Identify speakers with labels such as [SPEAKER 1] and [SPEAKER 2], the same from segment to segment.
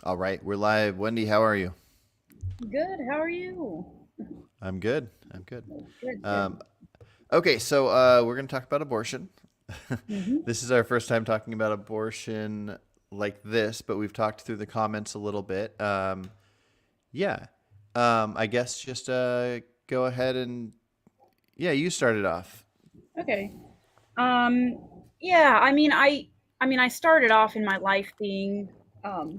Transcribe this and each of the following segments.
[SPEAKER 1] All right, we're live. Wendy, how are you?
[SPEAKER 2] Good. How are you?
[SPEAKER 1] I'm good. I'm good.
[SPEAKER 2] Good,
[SPEAKER 1] Um,
[SPEAKER 2] good.
[SPEAKER 1] okay, so we're going to talk about abortion.
[SPEAKER 2] hmm
[SPEAKER 1] This is our first time talking about abortion like this, but we've talked through the comments a little bit. Yeah, I guess just go ahead and yeah, you started off.
[SPEAKER 2] Okay. Um. Yeah. I started off in my life being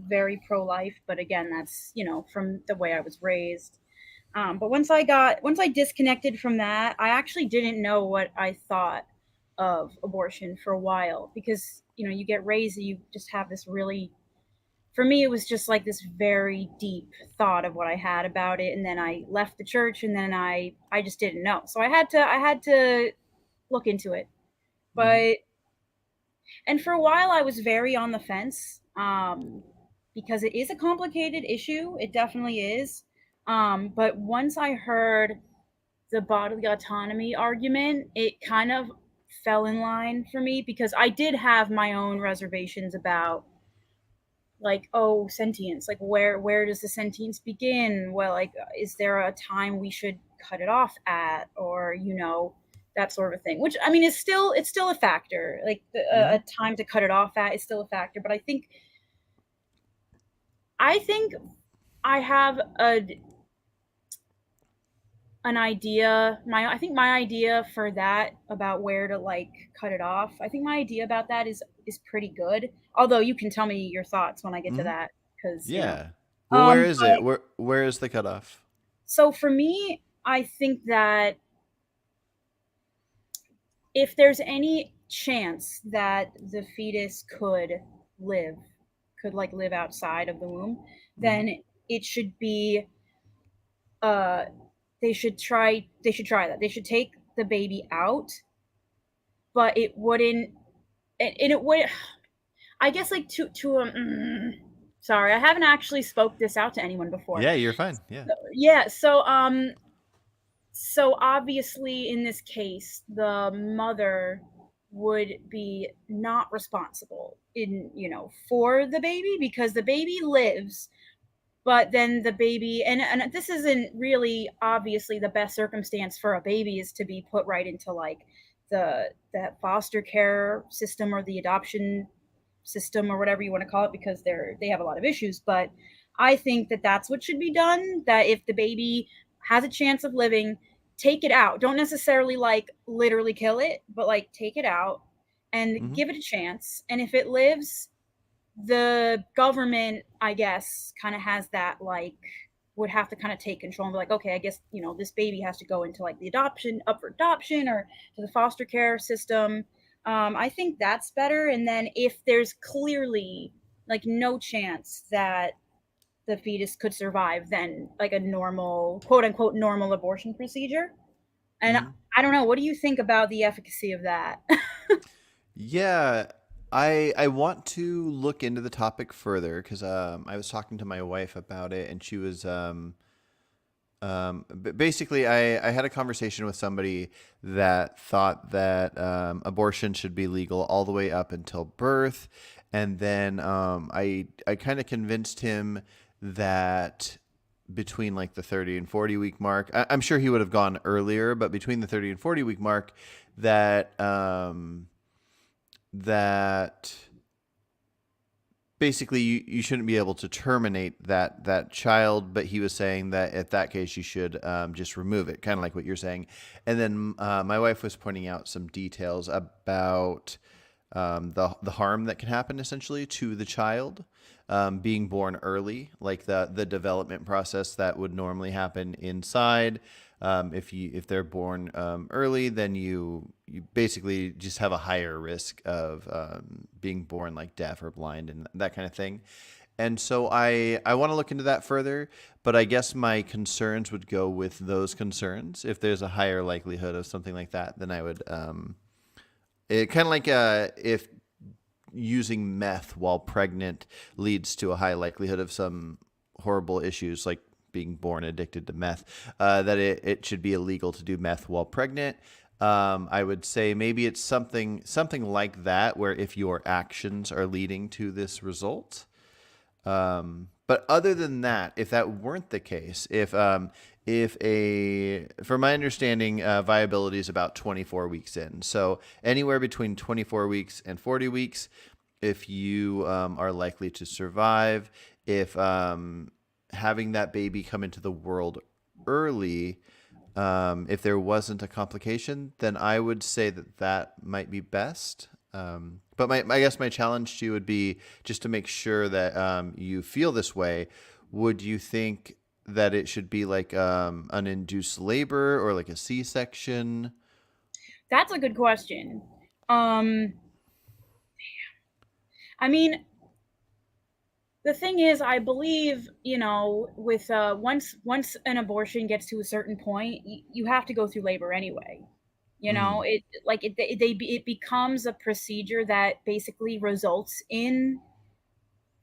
[SPEAKER 2] very pro-life, but again, that's from the way I was raised. But once I disconnected from that, I actually didn't know what I thought of abortion for a while because you get raised and you just have this really for me it was just like this very deep thought of what I had about it, and then I left the church, and then I just didn't know, so I had to look into it.
[SPEAKER 1] Hmm.
[SPEAKER 2] But and for a while I was very on the fence, because it is a complicated issue, it definitely is. But once I heard the bodily autonomy argument, it kind of fell in line for me because I did have my own reservations about, like, oh, sentience, like where does the sentience begin? Well, like, is there a time we should cut it off at, or that sort of thing, which I mean is still, it's still a factor, like
[SPEAKER 1] Hmm.
[SPEAKER 2] a time to cut it off at is still a factor. But I think I have an idea, my I think my idea for that, about where to, like, cut it off, I think my idea about that is pretty good, although you can tell me your thoughts when I get to
[SPEAKER 1] Hmm.
[SPEAKER 2] that, because
[SPEAKER 1] Yeah. Well, where is it?
[SPEAKER 2] but
[SPEAKER 1] Where is the cutoff?
[SPEAKER 2] so for me, I think that if there's any chance that the fetus live could like live outside of the womb,
[SPEAKER 1] Hmm.
[SPEAKER 2] then it should be uh they should try that. They should take the baby out, but it wouldn't, and it would, I guess, like, sorry, I haven't actually spoke this out to anyone before.
[SPEAKER 1] Yeah, you're fine. Yeah.
[SPEAKER 2] Yeah, so obviously in this case the mother would be not responsible for the baby, because the baby lives, but then the baby, and this isn't really obviously the best circumstance for a baby, is to be put right into, like, the foster care system or the adoption system or whatever you want to call it, because they have a lot of issues. But I think that that's what should be done, that if the baby has a chance of living, take it out. Don't necessarily, like, literally kill it, but, like, take it out and
[SPEAKER 1] Hmm.
[SPEAKER 2] give it a chance, and if it lives, the government, I guess, kind of has that, like, would have to kind of take control and be like, okay, I guess this baby has to go into, like, the adoption, up for adoption, or to the foster care system. I think that's better. And then if there's clearly, like, no chance that the fetus could survive, then, like, a normal, quote unquote, normal abortion procedure. And
[SPEAKER 1] Hmm.
[SPEAKER 2] I don't know, what do you think about the efficacy of that?
[SPEAKER 1] Yeah, I want to look into the topic further because I was talking to my wife about it, and she was basically I had a conversation with somebody that thought that abortion should be legal all the way up until birth, and then I kind of convinced him that between like the 30 and 40 week mark, I'm sure he would have gone earlier, but between the 30 and 40 week mark, that that basically you shouldn't be able to terminate that child, but he was saying that at that case you should just remove it, kind of like what you're saying. And then my wife was pointing out some details about the harm that can happen essentially to the child being born early, like the development process that would normally happen inside. If they're born early, then you basically just have a higher risk of being born like deaf or blind and that kind of thing. And so I want to look into that further, but I guess my concerns would go with those concerns. If there's a higher likelihood of something like that, then I would it kind of like if using meth while pregnant leads to a high likelihood of some horrible issues like being born addicted to meth, that it should be illegal to do meth while pregnant. I would say maybe it's something like that, where if your actions are leading to this result, But other than that, if that weren't the case, if a from my understanding, viability is about 24 weeks in. So anywhere between 24 weeks and 40 weeks, if you are likely to survive, if having that baby come into the world early, if there wasn't a complication, then I would say that that might be best. But I guess my challenge to you would be just to make sure that you feel this way. Would you think that it should be like an induced labor or like a C-section?
[SPEAKER 2] That's a good question. Um, I mean, the thing is, I believe, with once an abortion gets to a certain point, you have to go through labor anyway.
[SPEAKER 1] Mm-hmm.
[SPEAKER 2] It becomes a procedure that basically results in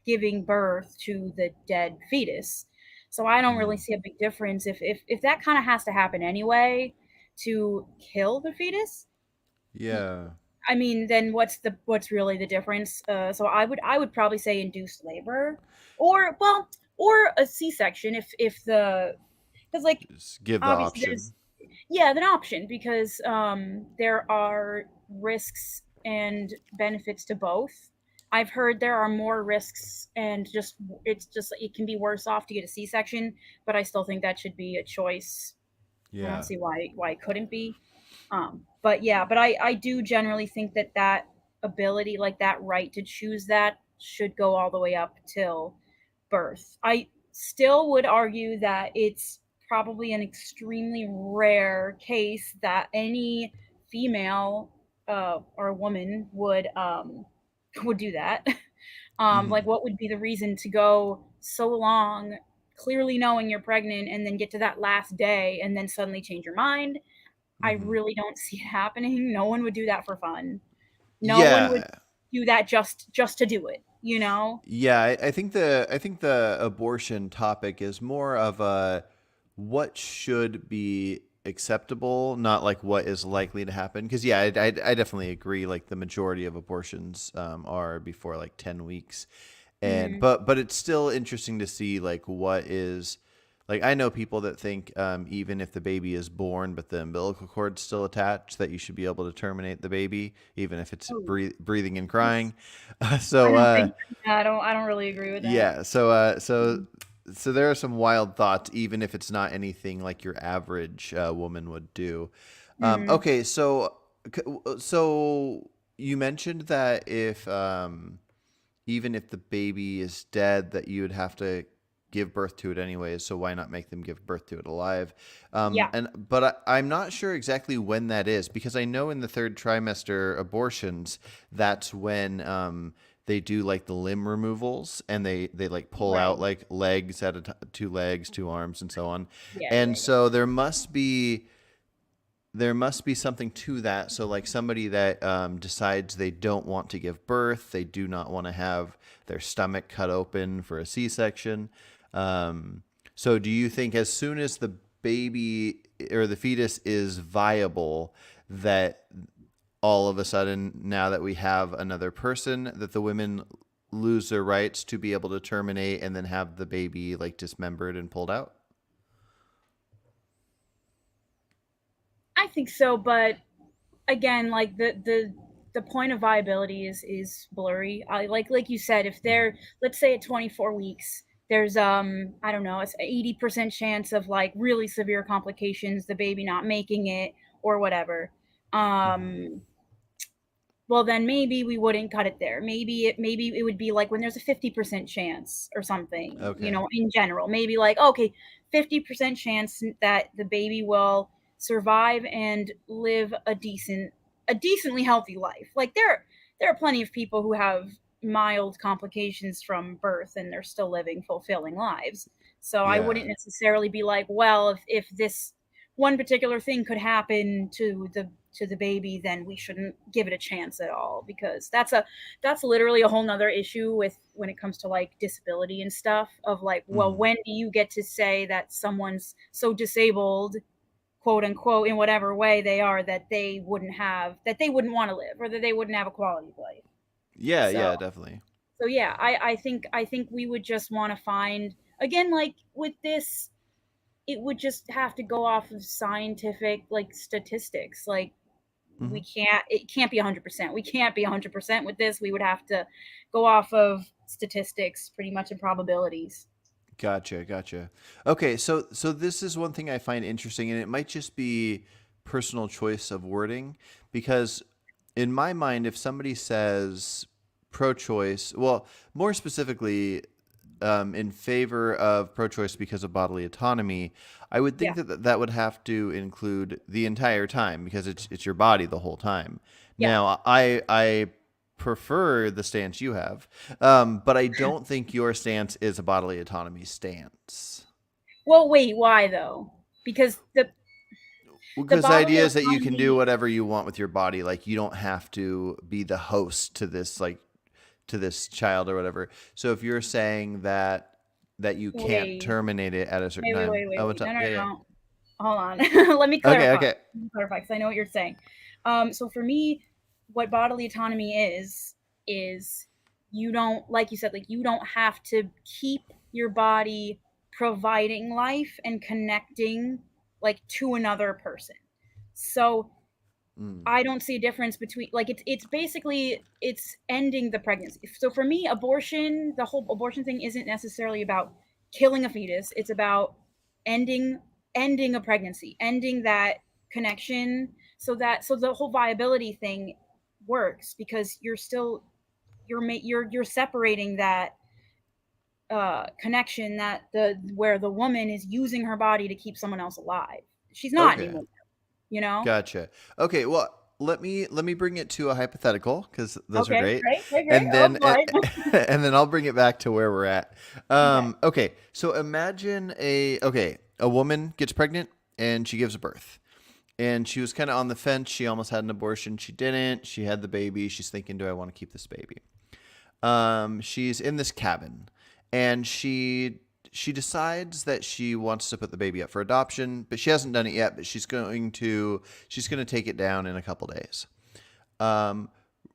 [SPEAKER 2] giving birth to the dead fetus. So I don't really
[SPEAKER 1] Mm-hmm.
[SPEAKER 2] see a big difference if that kind of has to happen anyway to kill the fetus.
[SPEAKER 1] Yeah.
[SPEAKER 2] I mean, then what's really the difference? So I would probably say induced labor, or a C-section if the because like
[SPEAKER 1] Just give the
[SPEAKER 2] obviously there's
[SPEAKER 1] option.
[SPEAKER 2] yeah an option because there are risks and benefits to both. I've heard there are more risks and just it can be worse off to get a C-section, but I still think that should be a choice. I don't
[SPEAKER 1] Yeah.
[SPEAKER 2] see why it couldn't be. But yeah, but I do generally think that that ability, like that right to choose that, should go all the way up till birth. I still would argue that it's probably an extremely rare case that any female or woman would do that.
[SPEAKER 1] Mm-hmm.
[SPEAKER 2] Like, what would be the reason to go so long, clearly knowing you're pregnant, and then get to that last day and then suddenly change your mind? I
[SPEAKER 1] Mm-hmm.
[SPEAKER 2] really don't see it happening. No one would do that for fun. No one would
[SPEAKER 1] Yeah.
[SPEAKER 2] do that just to do it, you know?
[SPEAKER 1] Yeah, I think the abortion topic is more of a what should be acceptable, not like what is likely to happen. Because yeah, I definitely agree. Like the majority of abortions are before like 10 weeks, and
[SPEAKER 2] Mm.
[SPEAKER 1] but it's still interesting to see like what is like I know people that think even if the baby is born but the umbilical cord's still attached, that you should be able to terminate the baby even if it's
[SPEAKER 2] Oh,
[SPEAKER 1] breathing and
[SPEAKER 2] that's
[SPEAKER 1] crying.
[SPEAKER 2] I
[SPEAKER 1] so
[SPEAKER 2] don't think yeah, I don't really agree with that.
[SPEAKER 1] yeah. So
[SPEAKER 2] Mm.
[SPEAKER 1] so there are some wild thoughts, even if it's not anything like your average woman would do.
[SPEAKER 2] Mm.
[SPEAKER 1] Okay, so you mentioned that if even if the baby is dead, that you would have to give birth to it anyways. So why not make them give birth to it alive?
[SPEAKER 2] Yeah.
[SPEAKER 1] I'm not sure exactly when that is because I know in the third trimester abortions, that's when they do like the limb removals and they like pull out
[SPEAKER 2] Right.
[SPEAKER 1] like legs at two legs, two arms, and so on.
[SPEAKER 2] Yeah, yeah,
[SPEAKER 1] And
[SPEAKER 2] yeah.
[SPEAKER 1] so there must be something to that. So, like somebody that decides they don't want to give birth, they do not want to have their stomach cut open for a C-section. So, do you think as soon as the baby or the fetus is viable, that all of a sudden, now that we have another person, that the women lose their rights to be able to terminate and then have the baby like dismembered and pulled out?
[SPEAKER 2] I think so, but again, like the point of viability is blurry. I like you said, if they're, let's say at 24 weeks, there's I don't know, it's 80% chance of like really severe complications, the baby not making it or whatever.
[SPEAKER 1] Mm-hmm.
[SPEAKER 2] Um well, then maybe we wouldn't cut it there. Maybe it would be like when there's a 50% chance or something,
[SPEAKER 1] Okay.
[SPEAKER 2] in general. Maybe like, okay, 50% chance that the baby will survive and live a decently healthy life. Like there are plenty of people who have mild complications from birth and they're still living fulfilling lives. So I
[SPEAKER 1] Yeah.
[SPEAKER 2] wouldn't necessarily be like, well, if this one particular thing could happen to the baby, then we shouldn't give it a chance at all, because that's literally a whole nother issue with when it comes to like disability and stuff of like, well,
[SPEAKER 1] Mm-hmm.
[SPEAKER 2] when do you get to say that someone's so disabled, quote unquote, in whatever way they are, that they wouldn't want to live or that they wouldn't have a quality of life.
[SPEAKER 1] Yeah,
[SPEAKER 2] So
[SPEAKER 1] yeah, definitely.
[SPEAKER 2] So yeah, I think we would just want to find, again, like with this, it would just have to go off of scientific like statistics. Like
[SPEAKER 1] Hmm.
[SPEAKER 2] it can't be 100%. We can't be 100% with this. We would have to go off of statistics pretty much and probabilities.
[SPEAKER 1] Gotcha, gotcha. Okay, so this is one thing I find interesting, and it might just be personal choice of wording, because in my mind, if somebody says pro-choice, well, more specifically, in favor of pro-choice because of bodily autonomy, I would think
[SPEAKER 2] Yeah.
[SPEAKER 1] that that would have to include the entire time because it's your body the whole time.
[SPEAKER 2] Yeah.
[SPEAKER 1] Now, I prefer the stance you have, but I don't think your stance is a bodily autonomy stance.
[SPEAKER 2] Well, wait, why though? Because the
[SPEAKER 1] Because the
[SPEAKER 2] bodily
[SPEAKER 1] idea is that you can do
[SPEAKER 2] autonomy.
[SPEAKER 1] whatever you want with your body. Like you don't have to be the host to this, like to this child or whatever. So if you're saying that you can't
[SPEAKER 2] Wait,
[SPEAKER 1] terminate it at a certain time, oh, what's
[SPEAKER 2] wait. No,
[SPEAKER 1] up?
[SPEAKER 2] no,
[SPEAKER 1] Yeah, yeah.
[SPEAKER 2] no. Hold on. Let me
[SPEAKER 1] Okay,
[SPEAKER 2] clarify.
[SPEAKER 1] okay.
[SPEAKER 2] Because I know what you're saying. So for me, what bodily autonomy is you don't, like you said, like you don't have to keep your body providing life and connecting like to another person. So
[SPEAKER 1] Mm,
[SPEAKER 2] I don't see a difference between, like, it's basically it's ending the pregnancy. So for me, abortion, the whole abortion thing isn't necessarily about killing a fetus. It's about ending ending a pregnancy, ending that connection, so the whole viability thing works because you're separating that connection, that the where the woman is using her body to keep someone else alive. She's not
[SPEAKER 1] okay,
[SPEAKER 2] anymore, you know?
[SPEAKER 1] gotcha. Okay, well, let me bring it to a hypothetical because those are
[SPEAKER 2] Okay,
[SPEAKER 1] great,
[SPEAKER 2] great, great, great.
[SPEAKER 1] and
[SPEAKER 2] Oh
[SPEAKER 1] then
[SPEAKER 2] boy.
[SPEAKER 1] and then I'll bring it back to where we're at.
[SPEAKER 2] Okay.
[SPEAKER 1] Okay, so imagine a woman gets pregnant and she gives birth. And she was kind of on the fence. She almost had an abortion. She didn't. She had the baby. She's thinking, do I want to keep this baby? She's in this cabin, and she decides that she wants to put the baby up for adoption, but she hasn't done it yet. But she's going to take it down in a couple days. Um,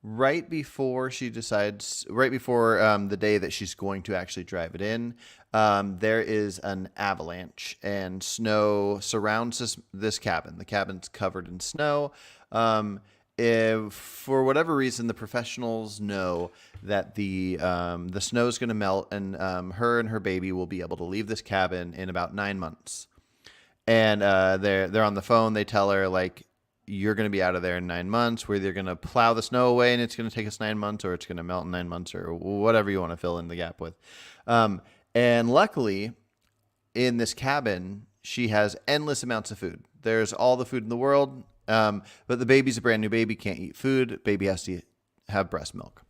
[SPEAKER 1] right before the day that she's going to actually drive it in, there is an avalanche and snow surrounds this cabin. The cabin's covered in snow. If for whatever reason the professionals know that the snow is going to melt and her and her baby will be able to leave this cabin in about 9 months, and they're on the phone. They tell her like, you're going to be out of there in 9 months. We're either going to plow the snow away and it's going to take us 9 months, or it's going to melt in 9 months, or whatever you want to fill in the gap with. And luckily, in this cabin, she has endless amounts of food. There's all the food in the world, but the baby's a brand new baby, can't eat food. Baby has to have breast milk.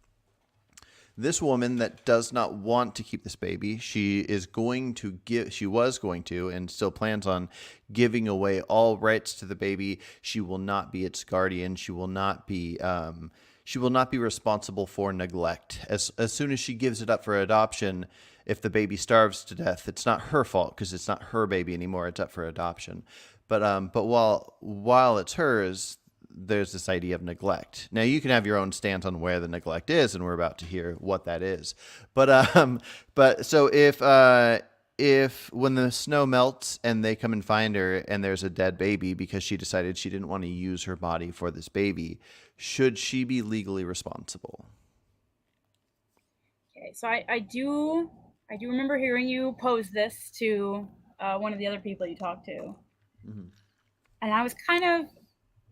[SPEAKER 1] This woman that does not want to keep this baby, she was going to, and still plans on giving away all rights to the baby. She will not be its guardian. She will not be responsible for neglect. As soon as she gives it up for adoption, if the baby starves to death, it's not her fault because it's not her baby anymore. It's up for adoption. But while it's hers, there's this idea of neglect. Now you can have your own stance on where the neglect is, and we're about to hear what that is. But so if when the snow melts and they come and find her and there's a dead baby because she decided she didn't want to use her body for this baby, should she be legally responsible?
[SPEAKER 2] Okay. So I do remember hearing you pose this to one of the other people you talked to,
[SPEAKER 1] Hmm.
[SPEAKER 2] and I was kind of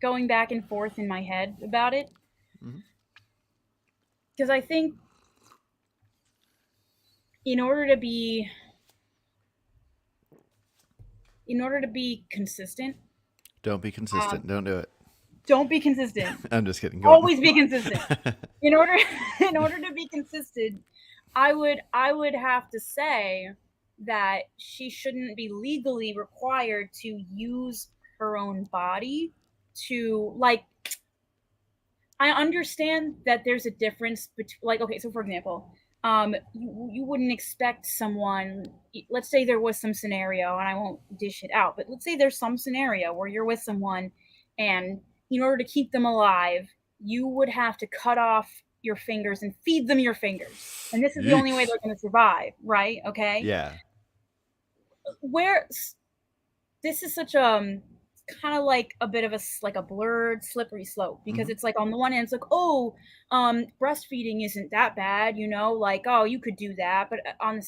[SPEAKER 2] going back and forth in my head about it
[SPEAKER 1] Hmm.
[SPEAKER 2] because I think in order to be in order to be consistent,
[SPEAKER 1] Don't be
[SPEAKER 2] um,
[SPEAKER 1] consistent. Don't do it.
[SPEAKER 2] don't be consistent.
[SPEAKER 1] I'm just kidding. Go on.
[SPEAKER 2] Always be consistent. In order in order to be consistent, I would have to say that she shouldn't be legally required to use her own body to, like, I understand that there's a difference between, like, okay, so for example, you wouldn't expect someone, let's say there was some scenario, and I won't dish it out, but let's say there's some scenario where you're with someone, and in order to keep them alive, you would have to cut off. your fingers and feed them your fingers. And this is the only way
[SPEAKER 1] Yeesh.
[SPEAKER 2] they're going to survive, right? Okay.
[SPEAKER 1] Yeah.
[SPEAKER 2] Where this is such kind of like a bit of a blurred slippery slope, because
[SPEAKER 1] Hmm.
[SPEAKER 2] it's like on the one hand it's like, oh, breastfeeding isn't that bad, like, oh, you could do that, but on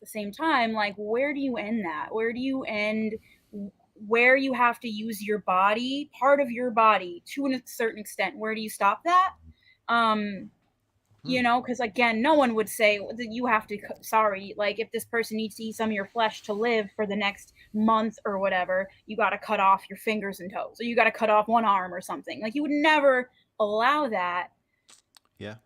[SPEAKER 2] the same time, like, where do you end that? Where do you end where you have to use your body, part of your body, to a certain extent? Where do you stop that? um
[SPEAKER 1] Hmm.
[SPEAKER 2] because again, no one would say that you have to, sorry, like, if this person needs to eat some of your flesh to live for the next month or whatever, you got to cut off your fingers and toes, or you got to cut off one arm or something. Like, you would never allow that.
[SPEAKER 1] Yeah.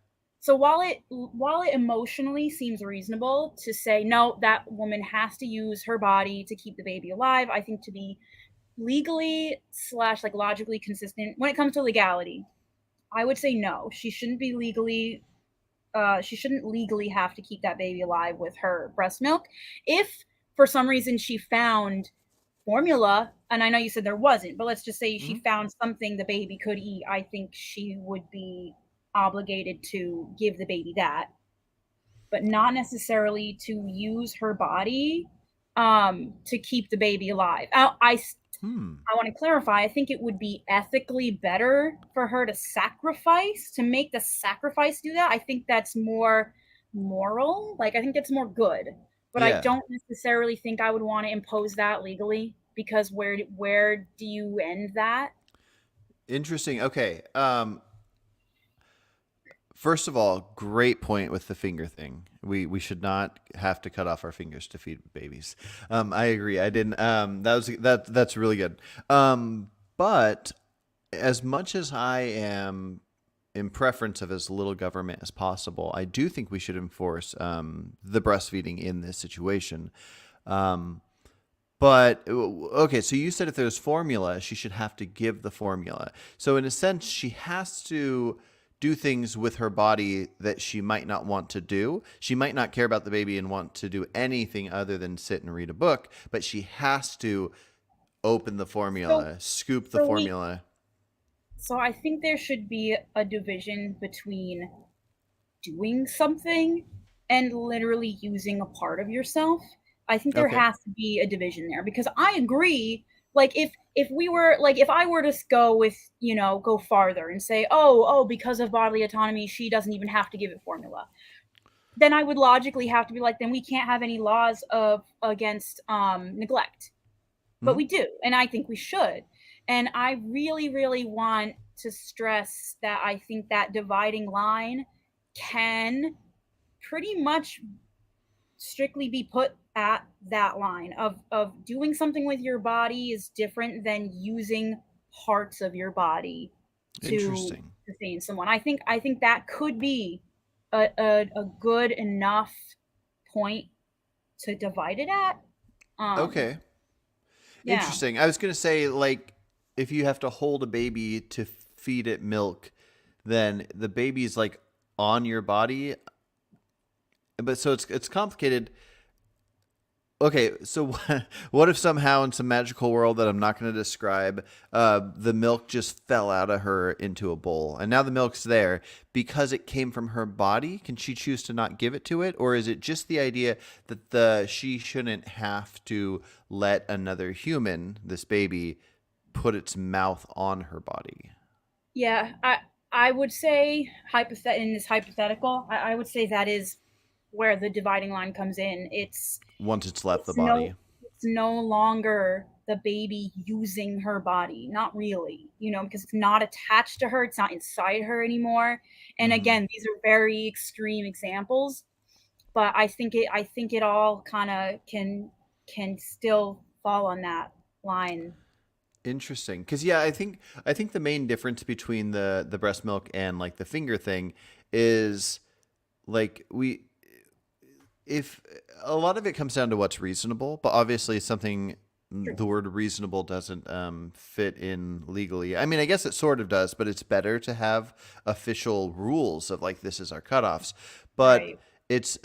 [SPEAKER 2] So while it emotionally seems reasonable to say no, that woman has to use her body to keep the baby alive, I think to be legally slash like logically consistent when it comes to legality, I would say no. She shouldn't legally have to keep that baby alive with her breast milk. If for some reason she found formula, and I know you said there wasn't, but let's just say she
[SPEAKER 1] Hmm.
[SPEAKER 2] found something the baby could eat, I think she would be obligated to give the baby that, but not necessarily to use her body to keep the baby alive.
[SPEAKER 1] Hmm.
[SPEAKER 2] I want to clarify, I think it would be ethically better for her to make the sacrifice do that. I think that's more moral. Like, I think it's more good. But I
[SPEAKER 1] Yeah.
[SPEAKER 2] don't necessarily think I would want to impose that legally, because where do you end that?
[SPEAKER 1] Interesting. Okay. First of all, great point with the finger thing. We should not have to cut off our fingers to feed babies. I agree. I didn't. That's really good. But as much as I am in preference of as little government as possible, I do think we should enforce the breastfeeding in this situation. Um, but okay, so you said if there's formula, she should have to give the formula. So in a sense, she has to do things with her body that she might not want to do. She might not care about the baby and want to do anything other than sit and read a book, but she has to open the
[SPEAKER 2] So
[SPEAKER 1] formula, scoop the
[SPEAKER 2] so we
[SPEAKER 1] formula.
[SPEAKER 2] so I think there should be a division between doing something and literally using a part of yourself. I think there
[SPEAKER 1] Okay.
[SPEAKER 2] has to be a division there, because I agree. Like, if I were to go with, go farther and say, oh, because of bodily autonomy, she doesn't even have to give it formula, then I would logically have to be like, then we can't have any laws of against neglect. But
[SPEAKER 1] Hmm.
[SPEAKER 2] we do, and I think we should. And I really, really want to stress that I think that dividing line can pretty much strictly be put at that line of doing something with your body is different than using parts of your body to
[SPEAKER 1] Interesting.
[SPEAKER 2] sustain someone. I think that could be a good enough point to divide it at. Um,
[SPEAKER 1] Okay.
[SPEAKER 2] yeah.
[SPEAKER 1] Interesting. I was going to say, like, if you have to hold a baby to feed it milk, then the baby's like on your body. But so it's complicated. Okay, so what if somehow in some magical world that I'm not going to describe, the milk just fell out of her into a bowl, and now the milk's there because it came from her body? Can she choose to not give it to it, or is it just the idea that the she shouldn't have to let another human, this baby, put its mouth on her body?
[SPEAKER 2] Yeah, I would say in this hypothetical, I would say that is where the dividing line comes in.
[SPEAKER 1] Once it's left the
[SPEAKER 2] It's no
[SPEAKER 1] body.
[SPEAKER 2] it's no longer the baby using her body, not really, because it's not attached to her, it's not inside her anymore. And
[SPEAKER 1] Hmm.
[SPEAKER 2] again, these are very extreme examples, but I think it all kind of can still fall on that line.
[SPEAKER 1] Interesting, because yeah, I think the main difference between the breast milk and like the finger thing is like we if a lot of it comes down to what's reasonable, but obviously something
[SPEAKER 2] True.
[SPEAKER 1] the word reasonable doesn't fit in legally. I mean, I guess it sort of does, but it's better to have official rules of like this is our cutoffs. But
[SPEAKER 2] Right.
[SPEAKER 1] it's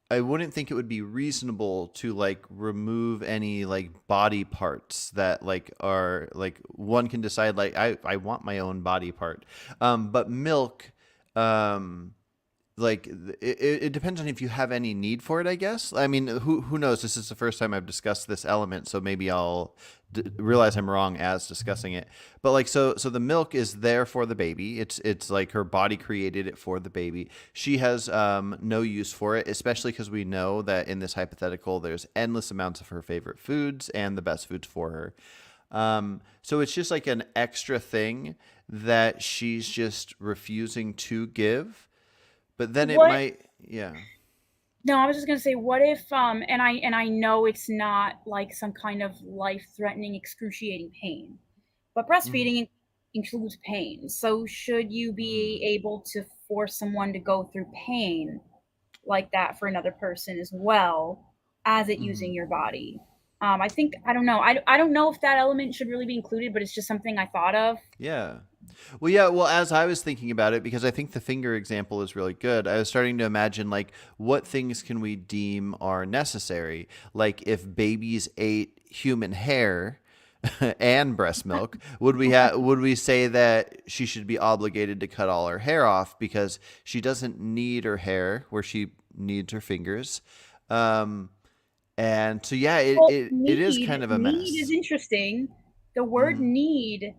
[SPEAKER 1] I wouldn't think it would be reasonable to like remove any like body parts that like are like one can decide like I want my own body part. But milk, Um, it depends on if you have any need for it, I guess. I mean, who knows? This is the first time I've discussed this element, so maybe I'll realize I'm wrong as discussing it. But like, so the milk is there for the baby. It's like her body created it for the baby. She has no use for it, especially because we know that in this hypothetical there's endless amounts of her favorite foods and the best foods for her. So it's just like an extra thing that she's just refusing to give, but then it
[SPEAKER 2] What
[SPEAKER 1] might, yeah.
[SPEAKER 2] No, I was just gonna say, what if, and I know it's not like some kind of life-threatening, excruciating pain, but
[SPEAKER 1] Mm,
[SPEAKER 2] breastfeeding includes pain. So should you be
[SPEAKER 1] mm,
[SPEAKER 2] able to force someone to go through pain like that for another person as well as it using
[SPEAKER 1] mm.
[SPEAKER 2] your body? I think I don't know. I don't know if that element should really be included, but it's just something I thought of.
[SPEAKER 1] Yeah. Well, yeah. Well, as I was thinking about it, because I think the finger example is really good, I was starting to imagine like what things can we deem are necessary? Like if babies ate human hair and breast milk, would we say that she should be obligated to cut all her hair off because she doesn't need her hair where she needs her fingers? Um, and so yeah,
[SPEAKER 2] Well,
[SPEAKER 1] it is kind of a
[SPEAKER 2] need is
[SPEAKER 1] mess.
[SPEAKER 2] interesting. The word
[SPEAKER 1] Hmm.
[SPEAKER 2] need,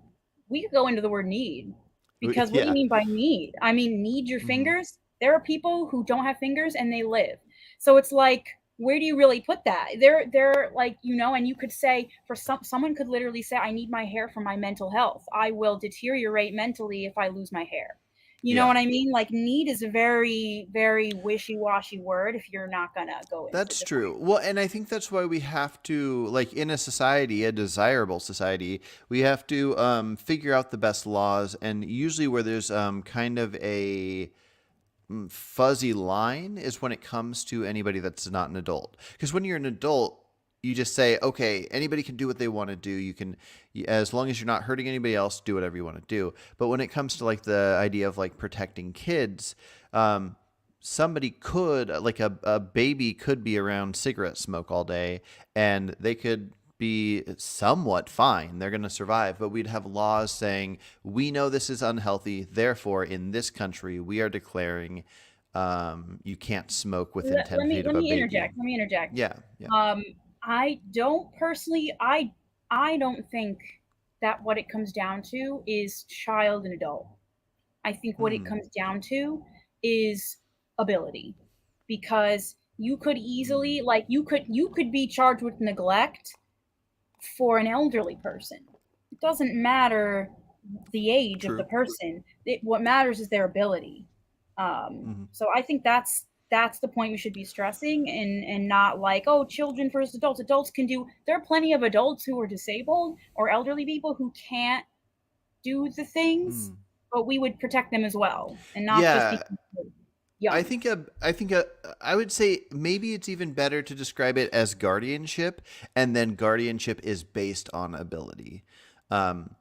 [SPEAKER 2] we could go into the word need because what do you
[SPEAKER 1] Yeah.
[SPEAKER 2] mean by need? I mean, need your
[SPEAKER 1] Hmm.
[SPEAKER 2] fingers. There are people who don't have fingers and they live. So it's like, where do you really put that? They're like, and you could say for someone could literally say, I need my hair for my mental health. I will deteriorate mentally if I lose my hair. You know
[SPEAKER 1] Yeah.
[SPEAKER 2] what I mean? Like need is a very, very wishy-washy word if you're not gonna go into
[SPEAKER 1] That's
[SPEAKER 2] define.
[SPEAKER 1] true. Well, and I think that's why we have to, like, in a society, a desirable society, we have to figure out the best laws. And usually, where there's kind of a fuzzy line is when it comes to anybody that's not an adult. Because when you're an adult, you just say, okay, anybody can do what they want to do. You can, as long as you're not hurting anybody else, do whatever you want to do. But when it comes to like the idea of like protecting kids, um, somebody could, like a baby could be around cigarette smoke all day and they could be somewhat fine. They're going to survive, but we'd have laws saying, we know this is unhealthy. Therefore, in this country, we are declaring you can't smoke within
[SPEAKER 2] let,
[SPEAKER 1] 10
[SPEAKER 2] let me
[SPEAKER 1] feet of
[SPEAKER 2] let
[SPEAKER 1] a
[SPEAKER 2] me
[SPEAKER 1] baby.
[SPEAKER 2] interject. Let me interject.
[SPEAKER 1] Yeah, yeah.
[SPEAKER 2] Um, I don't personally. I don't think that what it comes down to is child and adult. I think what it
[SPEAKER 1] Hmm.
[SPEAKER 2] comes down to is ability, because you could easily,
[SPEAKER 1] Hmm.
[SPEAKER 2] like, you could be charged with neglect for an elderly person. It doesn't matter the age of the
[SPEAKER 1] True.
[SPEAKER 2] person. What matters is their ability.
[SPEAKER 1] Hmm.
[SPEAKER 2] So I think that's the point we should be stressing, and not like, oh, children versus adults. Adults can do. There are plenty of adults who are disabled or elderly people who can't do the things,
[SPEAKER 1] Hmm.
[SPEAKER 2] but we would protect them as well, and not just
[SPEAKER 1] Yeah,
[SPEAKER 2] because they're
[SPEAKER 1] I
[SPEAKER 2] young.
[SPEAKER 1] think I would say maybe it's even better to describe it as guardianship, and then guardianship is based on ability. Um,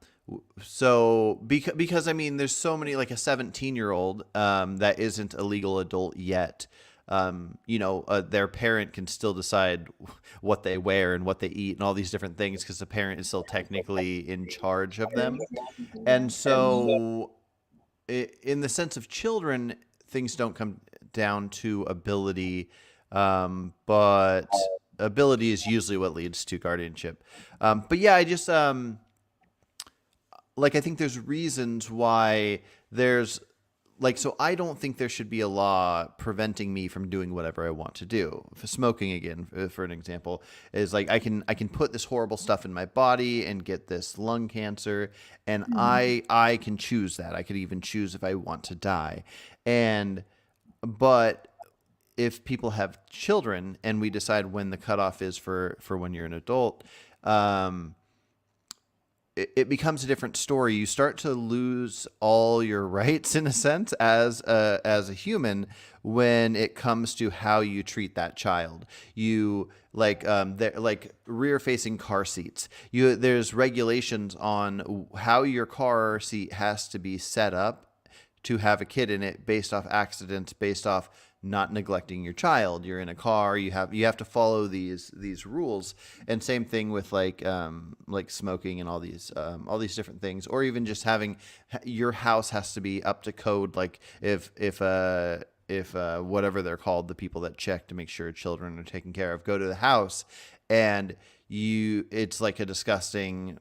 [SPEAKER 1] so because I mean, there's so many like a 17-year-old that isn't a legal adult yet. Their parent can still decide what they wear and what they eat and all these different things because the parent is still technically in charge of them. And so in the sense of children, things don't come down to ability, but ability is usually what leads to guardianship. But yeah, I just like I think there's reasons why there's like so I don't think there should be a law preventing me from doing whatever I want to do. For smoking again, for an example, is like I can put this horrible stuff in my body and get this lung cancer, and
[SPEAKER 2] Mhm.
[SPEAKER 1] I can choose that. I could even choose if I want to die, and but if people have children and we decide when the cutoff is for when you're an adult, um, it becomes a different story. You start to lose all your rights in a sense as a human when it comes to how you treat that child. You like rear facing car seats. There's regulations on how your car seat has to be set up to have a kid in it based off accidents, based off not neglecting your child. You're in a car, you have to follow these rules. And same thing with like smoking and all these different things, or even just having your house has to be up to code. Like if whatever they're called, the people that check to make sure children are taken care of, go to the house, and it's like a disgusting,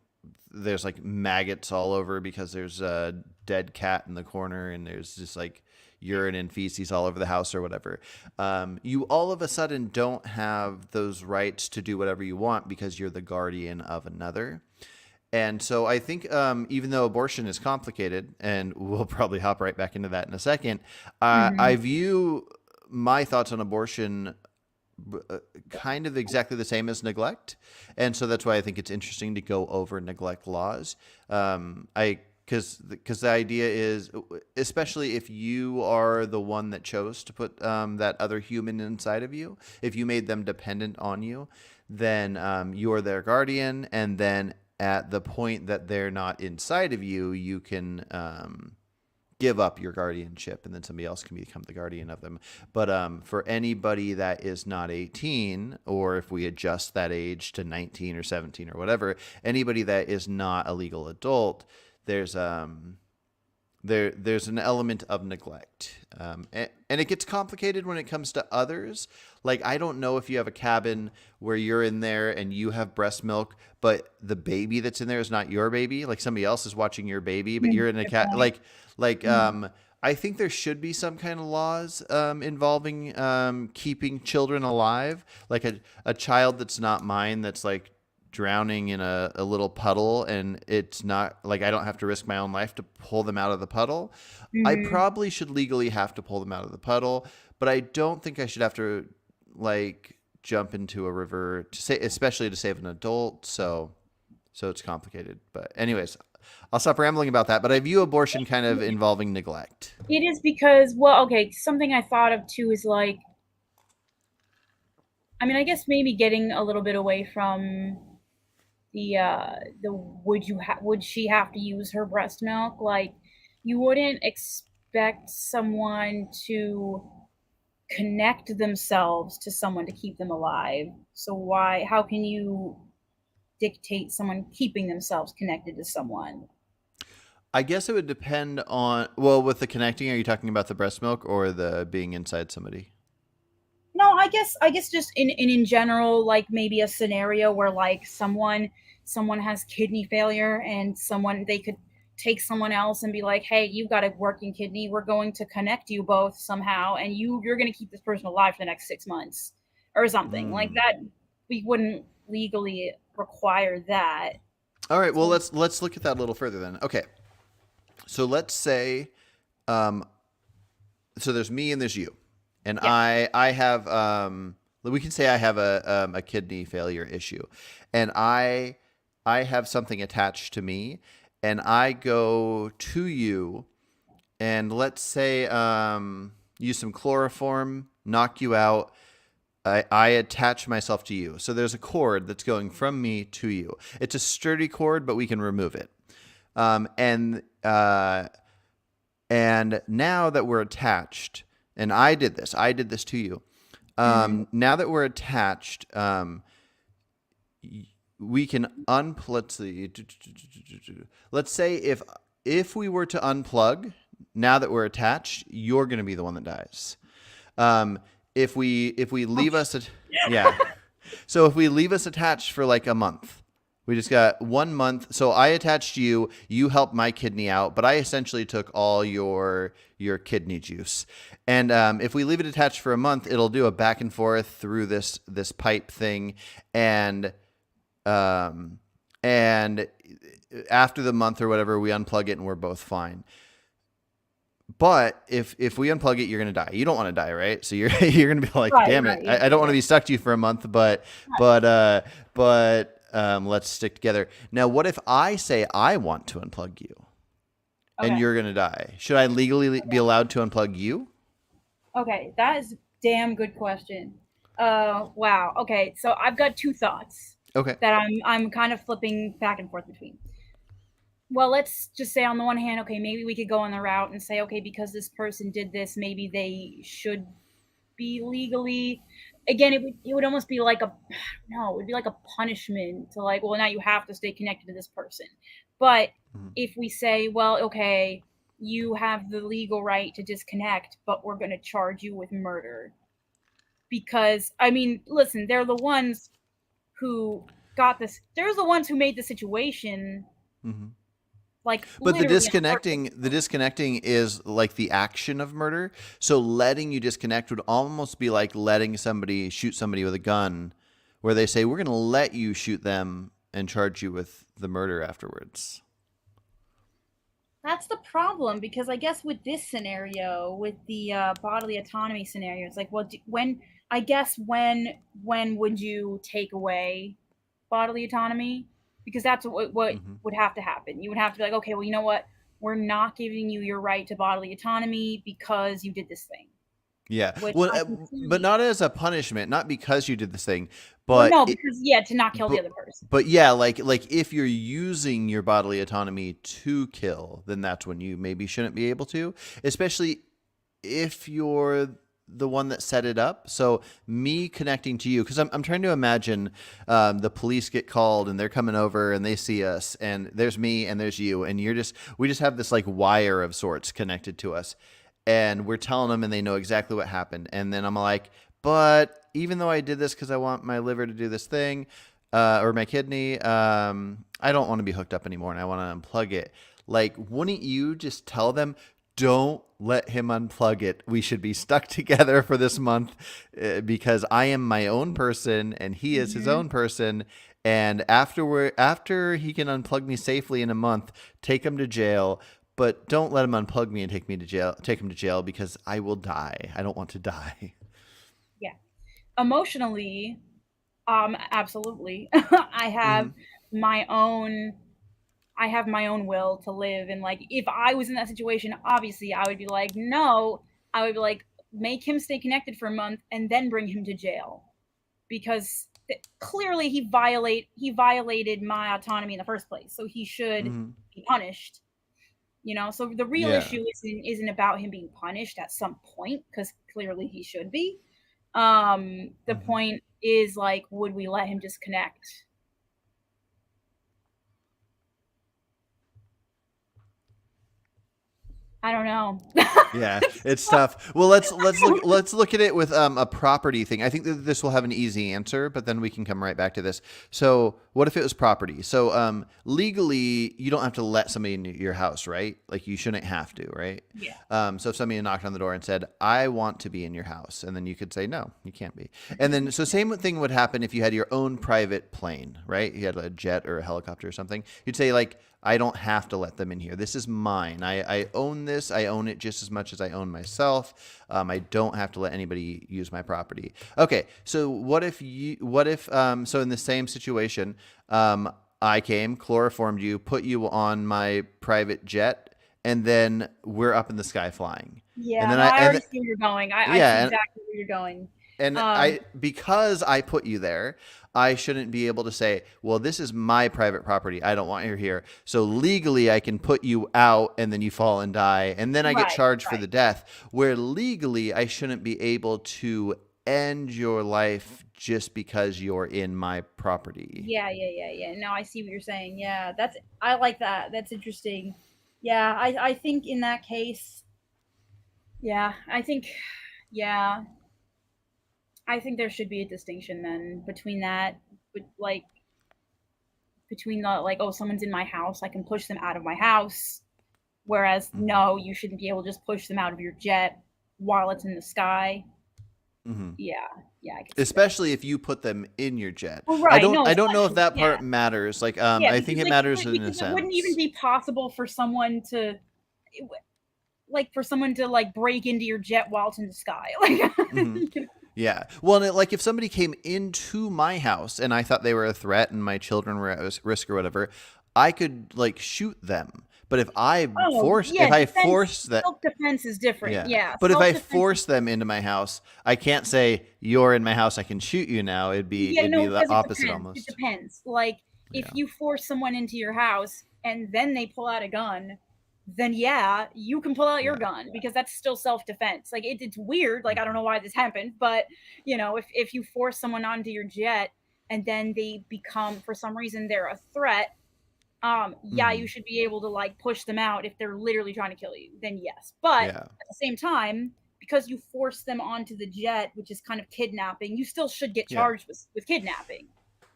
[SPEAKER 1] there's like maggots all over because there's a dead cat in the corner, and there's just like urine and feces all over the house or whatever. You all of a sudden don't have those rights to do whatever you want because you're the guardian of another. And so I think even though abortion is complicated, and we'll probably hop right back into that in a second, I
[SPEAKER 2] Hmm.
[SPEAKER 1] view my thoughts on abortion kind of exactly the same as neglect. And so that's why I think it's interesting to go over neglect laws. I because the idea is, especially if you are the one that chose to put that other human inside of you, if you made them dependent on you, then you are their guardian. And then at the point that they're not inside of you, you can give up your guardianship, and then somebody else can become the guardian of them. But for anybody that is not 18, or if we adjust that age to 19 or 17 or whatever, anybody that is not a legal adult, there's there's an element of neglect, and it gets complicated when it comes to others. Like, I don't know if you have a cabin where you're in there and you have breast milk, but the baby that's in there is not your baby. Like, somebody else is watching your baby, but you're in a
[SPEAKER 2] Good
[SPEAKER 1] cat.
[SPEAKER 2] point.
[SPEAKER 1] Like
[SPEAKER 2] Mhm.
[SPEAKER 1] I think there should be some kind of laws involving keeping children alive. Like a child that's not mine, that's like drowning in a little puddle, and it's not like I don't have to risk my own life to pull them out of the puddle. I
[SPEAKER 2] Mhm.
[SPEAKER 1] probably should legally have to pull them out of the puddle, but I don't think I should have to like jump into a river to say, especially to save an adult. So it's complicated. But anyways, I'll stop rambling about that. But I view abortion kind of involving neglect.
[SPEAKER 2] It is because, well, okay, something I thought of too is like, I mean, I guess maybe getting a little bit away from the would she have to use her breast milk? Like, you wouldn't expect someone to connect themselves to someone to keep them alive. So how can you dictate someone keeping themselves connected to someone?
[SPEAKER 1] I guess it would depend on, well, with the connecting, are you talking about the breast milk or the being inside somebody?
[SPEAKER 2] No, I guess just in general, like maybe a scenario where like someone has kidney failure and someone they could take someone else and be like, hey, you've got a working kidney, we're going to connect you both somehow, and you're going to keep this person alive for the next 6 months or something like
[SPEAKER 1] Mm.
[SPEAKER 2] that. We wouldn't legally require that.
[SPEAKER 1] All right. Well,
[SPEAKER 2] So
[SPEAKER 1] let's look at that a little further then. Okay. So let's say, um, so there's me and there's you, and
[SPEAKER 2] yeah.
[SPEAKER 1] I have we can say I have a kidney failure issue, and I have something attached to me, and I go to you, and let's say use some chloroform, knock you out. I attach myself to you. So there's a cord that's going from me to you. It's a sturdy cord, but we can remove it. Um, and uh, and now that we're attached, and I did this to you.
[SPEAKER 2] Hmm.
[SPEAKER 1] Now that we're attached, we can let's say if we were to unplug, now that we're attached, you're going to be the one that dies. Um, if we leave us at yeah. So if we leave us attached for like a month, we just got 1 month. So I attached you, you helped my kidney out, but I essentially took all your kidney juice. And if we leave it attached for a month, it'll do a back and forth through this pipe thing, and um, and after the month or whatever, we unplug it and we're both fine. But if we unplug it, you're gonna die. You don't want to die, right? So you're you're gonna be like,
[SPEAKER 2] Right,
[SPEAKER 1] damn it,
[SPEAKER 2] right,
[SPEAKER 1] I don't want to
[SPEAKER 2] yeah,
[SPEAKER 1] be stuck to you for a month,
[SPEAKER 2] right.
[SPEAKER 1] but let's stick together. Now, what if I say I want to unplug you and
[SPEAKER 2] Okay.
[SPEAKER 1] you're gonna die? Should I legally be allowed to unplug you?
[SPEAKER 2] Okay, that is a damn good question. Wow. Okay, so I've got two thoughts
[SPEAKER 1] Okay.
[SPEAKER 2] that I'm kind of flipping back and forth between. Well, let's just say on the one hand, okay, maybe we could go on the route and say, okay, because this person did this, maybe they should. be legally, again, it would almost be like a, no, it would be like a punishment to like, well, now you have to stay connected to this person. But
[SPEAKER 1] Mhm.
[SPEAKER 2] if we say, well, okay, you have the legal right to disconnect, but we're going to charge you with murder, because I mean, listen, they're the ones who got this. They're the ones who made the situation
[SPEAKER 1] Mhm.
[SPEAKER 2] like
[SPEAKER 1] But
[SPEAKER 2] literally on purpose.
[SPEAKER 1] the disconnecting is like the action of murder. So letting you disconnect would almost be like letting somebody shoot somebody with a gun, where they say we're going to let you shoot them and charge you with the murder afterwards.
[SPEAKER 2] That's the problem, because I guess with this scenario, with the bodily autonomy scenario, it's like, well, when I guess when would you take away bodily autonomy? Because that's what
[SPEAKER 1] Hmm.
[SPEAKER 2] would have to happen. You would have to be like, okay, well, you know what? We're not giving you your right to bodily autonomy because you did this thing,
[SPEAKER 1] Yeah.
[SPEAKER 2] which
[SPEAKER 1] Well,
[SPEAKER 2] I can
[SPEAKER 1] but
[SPEAKER 2] see.
[SPEAKER 1] not as a punishment, not because you did this thing,
[SPEAKER 2] Well,
[SPEAKER 1] but
[SPEAKER 2] no, because yeah, to not kill the
[SPEAKER 1] but
[SPEAKER 2] other person.
[SPEAKER 1] but yeah, like if you're using your bodily autonomy to kill, then that's when you maybe shouldn't be able to, especially if you're the one that set it up. So me connecting to you, because I'm trying to imagine the police get called and they're coming over and they see us and there's me and there's you and we just have this like wire of sorts connected to us and we're telling them and they know exactly what happened. And then I'm like, but even though I did this because I want my liver to do this thing, or my kidney, I don't want to be hooked up anymore and I want to unplug it. Like, wouldn't you just tell them, don't let him unplug it? We should be stuck together for this month because I am my own person and he is his
[SPEAKER 2] Hmm.
[SPEAKER 1] own person. And after he can unplug me safely in a month, take him to jail. But don't let him unplug me and take me to jail. Take him to jail because I will die. I don't want to die.
[SPEAKER 2] Yeah, emotionally, absolutely. I have
[SPEAKER 1] Hmm.
[SPEAKER 2] my own I have my own will to live, and like if I was in that situation, obviously I would be like, no, I would be like, make him stay connected for a month and then bring him to jail, because clearly he violated my autonomy in the first place, so he should
[SPEAKER 1] Hmm.
[SPEAKER 2] be punished. So the real
[SPEAKER 1] Yeah.
[SPEAKER 2] issue isn't about him being punished at some point, because clearly he should be. The
[SPEAKER 1] Hmm.
[SPEAKER 2] point is like, would we let him disconnect? I don't know.
[SPEAKER 1] Yeah, it's tough. Well, let's look at it with a property thing. I think that this will have an easy answer, but then we can come right back to this. So, what if it was property? So, legally, you don't have to let somebody into your house, right? Like you shouldn't have to, right?
[SPEAKER 2] Yeah.
[SPEAKER 1] So, if somebody knocked on the door and said, "I want to be in your house," and then you could say, "No, you can't be." And then, so same thing would happen if you had your own private plane, right? You had a jet or a helicopter or something. You'd say like, I don't have to let them in here. This is mine. I own this. I own it just as much as I own myself. I don't have to let anybody use my property. Okay, so so in the same situation, I came, chloroformed you, put you on my private jet, and then we're up in the sky flying. And
[SPEAKER 2] Yeah,
[SPEAKER 1] then
[SPEAKER 2] no,
[SPEAKER 1] I,
[SPEAKER 2] I
[SPEAKER 1] and
[SPEAKER 2] already see where you're going. I see
[SPEAKER 1] yeah,
[SPEAKER 2] exactly where you're going.
[SPEAKER 1] and
[SPEAKER 2] Um,
[SPEAKER 1] I, because I put you there, I shouldn't be able to say, well, this is my private property. I don't want you here. So legally, I can put you out and then you fall and die. And then I get
[SPEAKER 2] right,
[SPEAKER 1] charged for
[SPEAKER 2] right.
[SPEAKER 1] the death. Where legally, I shouldn't be able to end your life just because you're in my property.
[SPEAKER 2] Yeah, yeah, yeah, yeah. No, I see what you're saying. Yeah, I like that. That's interesting. Yeah, I think in that case, yeah, yeah, I think there should be a distinction then between that, but like between the like, oh, someone's in my house, I can push them out of my house, whereas
[SPEAKER 1] Hmm.
[SPEAKER 2] no, you shouldn't be able to just push them out of your jet while it's in the sky.
[SPEAKER 1] Hmm.
[SPEAKER 2] Yeah, yeah, I can see that.
[SPEAKER 1] Especially if you put them in your jet.
[SPEAKER 2] Well, right, no,
[SPEAKER 1] I don't know if
[SPEAKER 2] especially,
[SPEAKER 1] that
[SPEAKER 2] yeah,
[SPEAKER 1] part matters. Like,
[SPEAKER 2] yeah,
[SPEAKER 1] I think
[SPEAKER 2] because
[SPEAKER 1] it matters in a
[SPEAKER 2] because it wouldn't even
[SPEAKER 1] sense.
[SPEAKER 2] be possible for someone to like break into your jet while it's in the sky, like
[SPEAKER 1] Hmm.
[SPEAKER 2] you know?
[SPEAKER 1] Yeah. Well, and like if somebody came into my house and I thought they were a threat and my children were at risk or whatever, I could like shoot them. But
[SPEAKER 2] Oh yeah,
[SPEAKER 1] if I
[SPEAKER 2] defense,
[SPEAKER 1] force that,
[SPEAKER 2] self defense is different.
[SPEAKER 1] yeah.
[SPEAKER 2] Yeah,
[SPEAKER 1] But if
[SPEAKER 2] self
[SPEAKER 1] I
[SPEAKER 2] defense.
[SPEAKER 1] force them into my house, I can't say you're in my house. I can shoot you now.
[SPEAKER 2] Yeah,
[SPEAKER 1] It'd be
[SPEAKER 2] no,
[SPEAKER 1] the
[SPEAKER 2] because it
[SPEAKER 1] opposite
[SPEAKER 2] depends. It
[SPEAKER 1] almost.
[SPEAKER 2] depends. Like if
[SPEAKER 1] Yeah.
[SPEAKER 2] you force someone into your house and then they pull out a gun, then yeah, you can pull out your
[SPEAKER 1] Yeah.
[SPEAKER 2] gun because that's still self-defense. Like it's weird. Like I don't know why this happened, but if you force someone onto your jet and then they become for some reason they're a threat, yeah,
[SPEAKER 1] Mm-hmm.
[SPEAKER 2] you should be able to like push them out if they're literally trying to kill you. Then yes, but
[SPEAKER 1] Yeah.
[SPEAKER 2] at the same time, because you force them onto the jet, which is kind of kidnapping, you still should get
[SPEAKER 1] Yeah.
[SPEAKER 2] charged with kidnapping.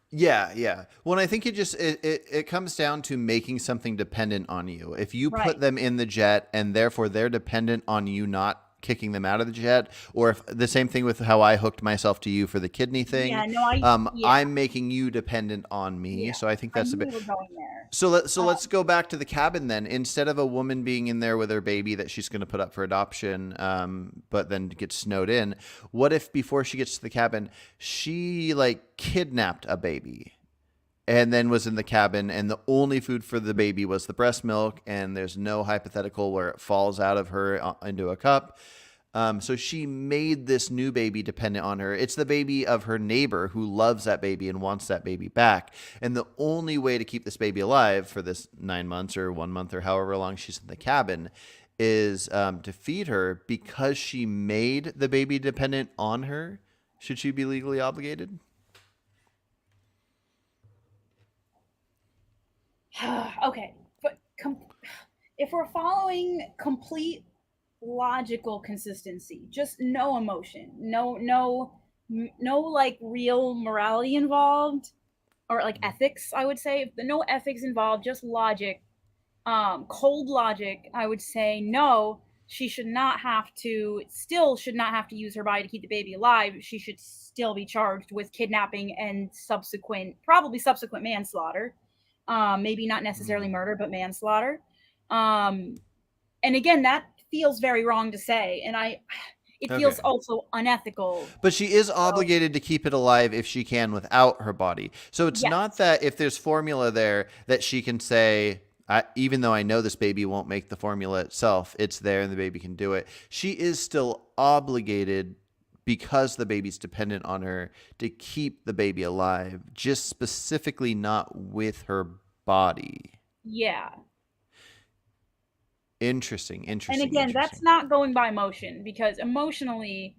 [SPEAKER 1] Yeah, yeah. Well, I think it comes down to making something dependent on you. If you put
[SPEAKER 2] Right.
[SPEAKER 1] them in the jet and therefore they're dependent on you not kicking them out of the jet, or if the same thing with how I hooked myself to you for the kidney thing,
[SPEAKER 2] Yeah. No. Yeah.
[SPEAKER 1] I'm making you dependent on me.
[SPEAKER 2] Yeah.
[SPEAKER 1] So I think
[SPEAKER 2] I
[SPEAKER 1] that's a
[SPEAKER 2] knew
[SPEAKER 1] bit.
[SPEAKER 2] we were going there.
[SPEAKER 1] So let's go back to the cabin then. Instead of a woman being in there with her baby that she's going to put up for adoption, but then gets snowed in, what if before she gets to the cabin, she like kidnapped a baby? And then was in the cabin, and the only food for the baby was the breast milk, and there's no hypothetical where it falls out of her into a cup. So she made this new baby dependent on her. It's the baby of her neighbor who loves that baby and wants that baby back. And the only way to keep this baby alive for this 9 months or 1 month or however long she's in the cabin is to feed her because she made the baby dependent on her. Should she be legally obligated?
[SPEAKER 2] Okay, but if we're following complete logical consistency, just no emotion, no like real morality involved or like ethics, I would say. If the no ethics involved, just logic, cold logic, I would say no. She should not have to use her body to keep the baby alive. She should still be charged with kidnapping and probably subsequent manslaughter. Maybe not necessarily
[SPEAKER 1] Mm.
[SPEAKER 2] murder, but manslaughter. Um, and again, that feels very wrong to say, and it feels
[SPEAKER 1] Okay.
[SPEAKER 2] also unethical.
[SPEAKER 1] But she is
[SPEAKER 2] So
[SPEAKER 1] obligated to keep it alive if she can without her body. So it's not
[SPEAKER 2] yes,
[SPEAKER 1] that if there's formula there that she can say, even though I know this baby won't make the formula itself, it's there and the baby can do it. She is still obligated because the baby's dependent on her to keep the baby alive, just specifically not with her body.
[SPEAKER 2] yeah.
[SPEAKER 1] Interesting,
[SPEAKER 2] And
[SPEAKER 1] interesting,
[SPEAKER 2] again, that's
[SPEAKER 1] interesting.
[SPEAKER 2] not going by emotion because emotionally,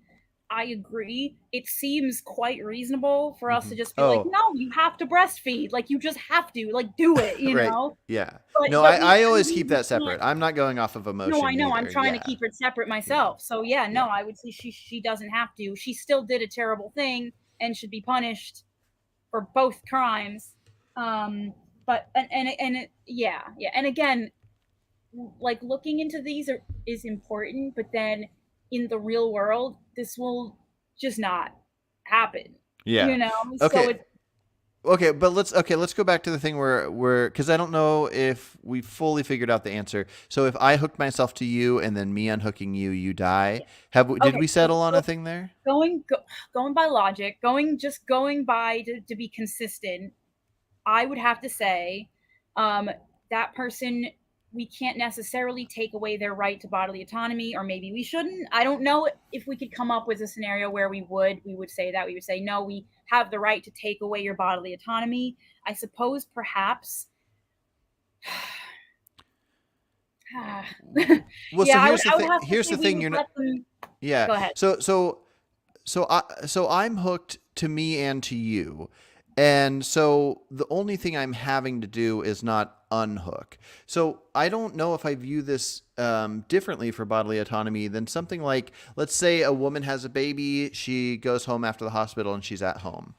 [SPEAKER 2] I agree. It seems quite reasonable for us
[SPEAKER 1] Hmm.
[SPEAKER 2] to just be like,
[SPEAKER 1] Oh,
[SPEAKER 2] no, you have to breastfeed. Like, you just have to, like, do it,
[SPEAKER 1] right. Yeah. No,
[SPEAKER 2] But
[SPEAKER 1] I always keep that
[SPEAKER 2] we
[SPEAKER 1] separate. I'm not going off of
[SPEAKER 2] no, I
[SPEAKER 1] emotion
[SPEAKER 2] know. I'm
[SPEAKER 1] either.
[SPEAKER 2] trying to
[SPEAKER 1] Yeah.
[SPEAKER 2] keep it separate
[SPEAKER 1] Yeah.
[SPEAKER 2] myself. So yeah, no,
[SPEAKER 1] Yeah.
[SPEAKER 2] I would say she doesn't have to. She still did a terrible thing and should be punished for both crimes. But yeah. And again, like looking into is important, but then in the real world, this will just not happen.
[SPEAKER 1] Yeah.
[SPEAKER 2] You know, so
[SPEAKER 1] Okay.
[SPEAKER 2] it's
[SPEAKER 1] Okay, but let's go back to the thing where because I don't know if we fully figured out the answer. So if I hooked myself to you and then me unhooking you, you die. Did
[SPEAKER 2] okay.
[SPEAKER 1] we settle on a thing there?
[SPEAKER 2] Going go, going by logic, going by to be consistent, I would have to say um, that person, we can't necessarily take away their right to bodily autonomy, or maybe we shouldn't. I don't know if we could come up with a scenario where we would say that. We would say, no, we have the right to take away your bodily autonomy. I suppose perhaps.
[SPEAKER 1] Well, so
[SPEAKER 2] Yeah,
[SPEAKER 1] here's the
[SPEAKER 2] I would
[SPEAKER 1] thing.
[SPEAKER 2] have to
[SPEAKER 1] Here's
[SPEAKER 2] say
[SPEAKER 1] the
[SPEAKER 2] we
[SPEAKER 1] thing.
[SPEAKER 2] would
[SPEAKER 1] You're not.
[SPEAKER 2] let them.
[SPEAKER 1] Yeah.
[SPEAKER 2] Go ahead.
[SPEAKER 1] So I'm hooked to me and to you. And so the only thing I'm having to do is not unhook. So I don't know if I view this differently for bodily autonomy than something like, let's say a woman has a baby, she goes home after the hospital and she's at home.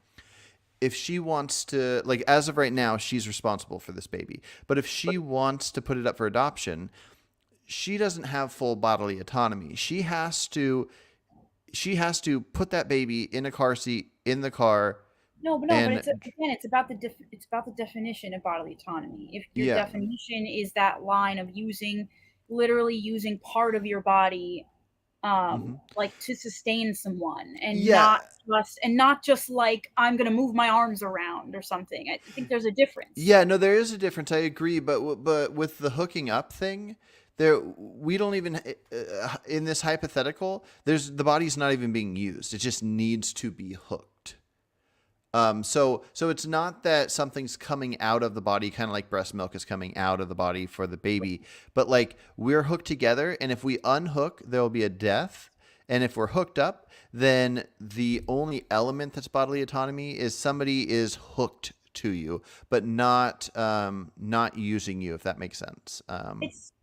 [SPEAKER 1] If she wants to, like, as of right now, she's responsible for this baby. But if she wants to put it up for adoption, she doesn't have full bodily autonomy. She has to put that baby in a car seat in the car
[SPEAKER 2] No, but
[SPEAKER 1] and
[SPEAKER 2] again, it's about the definition of bodily autonomy. If your
[SPEAKER 1] yeah.
[SPEAKER 2] definition is that line of literally using part of your body,
[SPEAKER 1] Hmm.
[SPEAKER 2] like to sustain someone,
[SPEAKER 1] Yeah.
[SPEAKER 2] and not just like I'm gonna move my arms around or something. I think there's a difference.
[SPEAKER 1] Yeah, no, there is a difference. I agree, but with the hooking up thing, there we don't even in this hypothetical, there's the body's not even being used. It just needs to be hooked. So it's not that something's coming out of the body, kind of like breast milk is coming out of the body for the baby, but like we're hooked together, and if we unhook, there will be a death. And if we're hooked up, then the only element that's bodily autonomy is somebody is hooked to you, but not using you, if that makes sense.
[SPEAKER 2] It's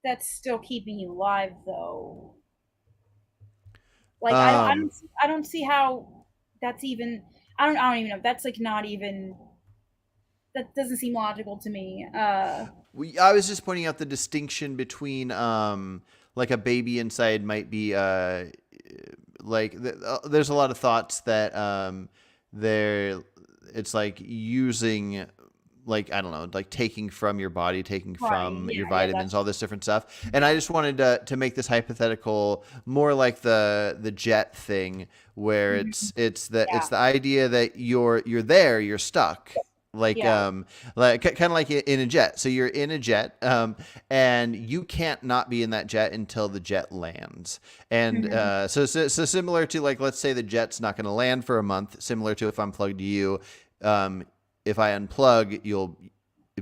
[SPEAKER 2] That's still keeping you alive, though. Like
[SPEAKER 1] Um,
[SPEAKER 2] I don't see how that's even. I don't even know. That's like not even. That doesn't seem logical to me.
[SPEAKER 1] I was just pointing out the distinction between like a baby inside might be there's a lot of thoughts that there it's like using, like, I don't know, like taking from your body, taking
[SPEAKER 2] Right.
[SPEAKER 1] from your
[SPEAKER 2] Yeah.
[SPEAKER 1] vitamins,
[SPEAKER 2] That's
[SPEAKER 1] all this different stuff. And I just wanted to make this hypothetical more like the jet thing, where
[SPEAKER 2] mhm,
[SPEAKER 1] it's
[SPEAKER 2] yeah.
[SPEAKER 1] the idea that you're there, you're stuck. Like
[SPEAKER 2] Yeah.
[SPEAKER 1] kind of like in a jet. So you're in a jet, and you can't not be in that jet until the jet lands. And
[SPEAKER 2] Hmm.
[SPEAKER 1] so similar to, like, let's say the jet's not going to land for a month. Similar to if I'm plugged to you, um, if I unplug, you'll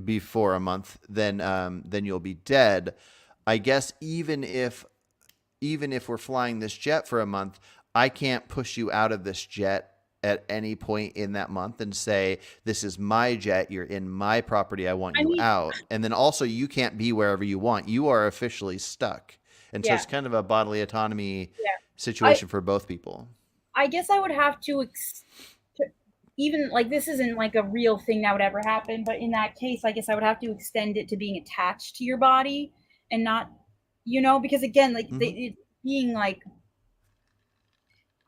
[SPEAKER 1] be for a month. Then you'll be dead. I guess even if we're flying this jet for a month, I can't push you out of this jet at any point in that month and say, this is my jet, you're in my property, I want
[SPEAKER 2] I
[SPEAKER 1] you
[SPEAKER 2] mean,
[SPEAKER 1] out. And then also, you can't be wherever you want. You are officially stuck. And so
[SPEAKER 2] yeah.
[SPEAKER 1] it's kind of a bodily autonomy
[SPEAKER 2] Yeah. I
[SPEAKER 1] situation for both people.
[SPEAKER 2] I guess I would have to even like this isn't like a real thing that would ever happen, but in that case, I guess I would have to extend it to being attached to your body and not, because again, like
[SPEAKER 1] Mm-hmm.
[SPEAKER 2] it being like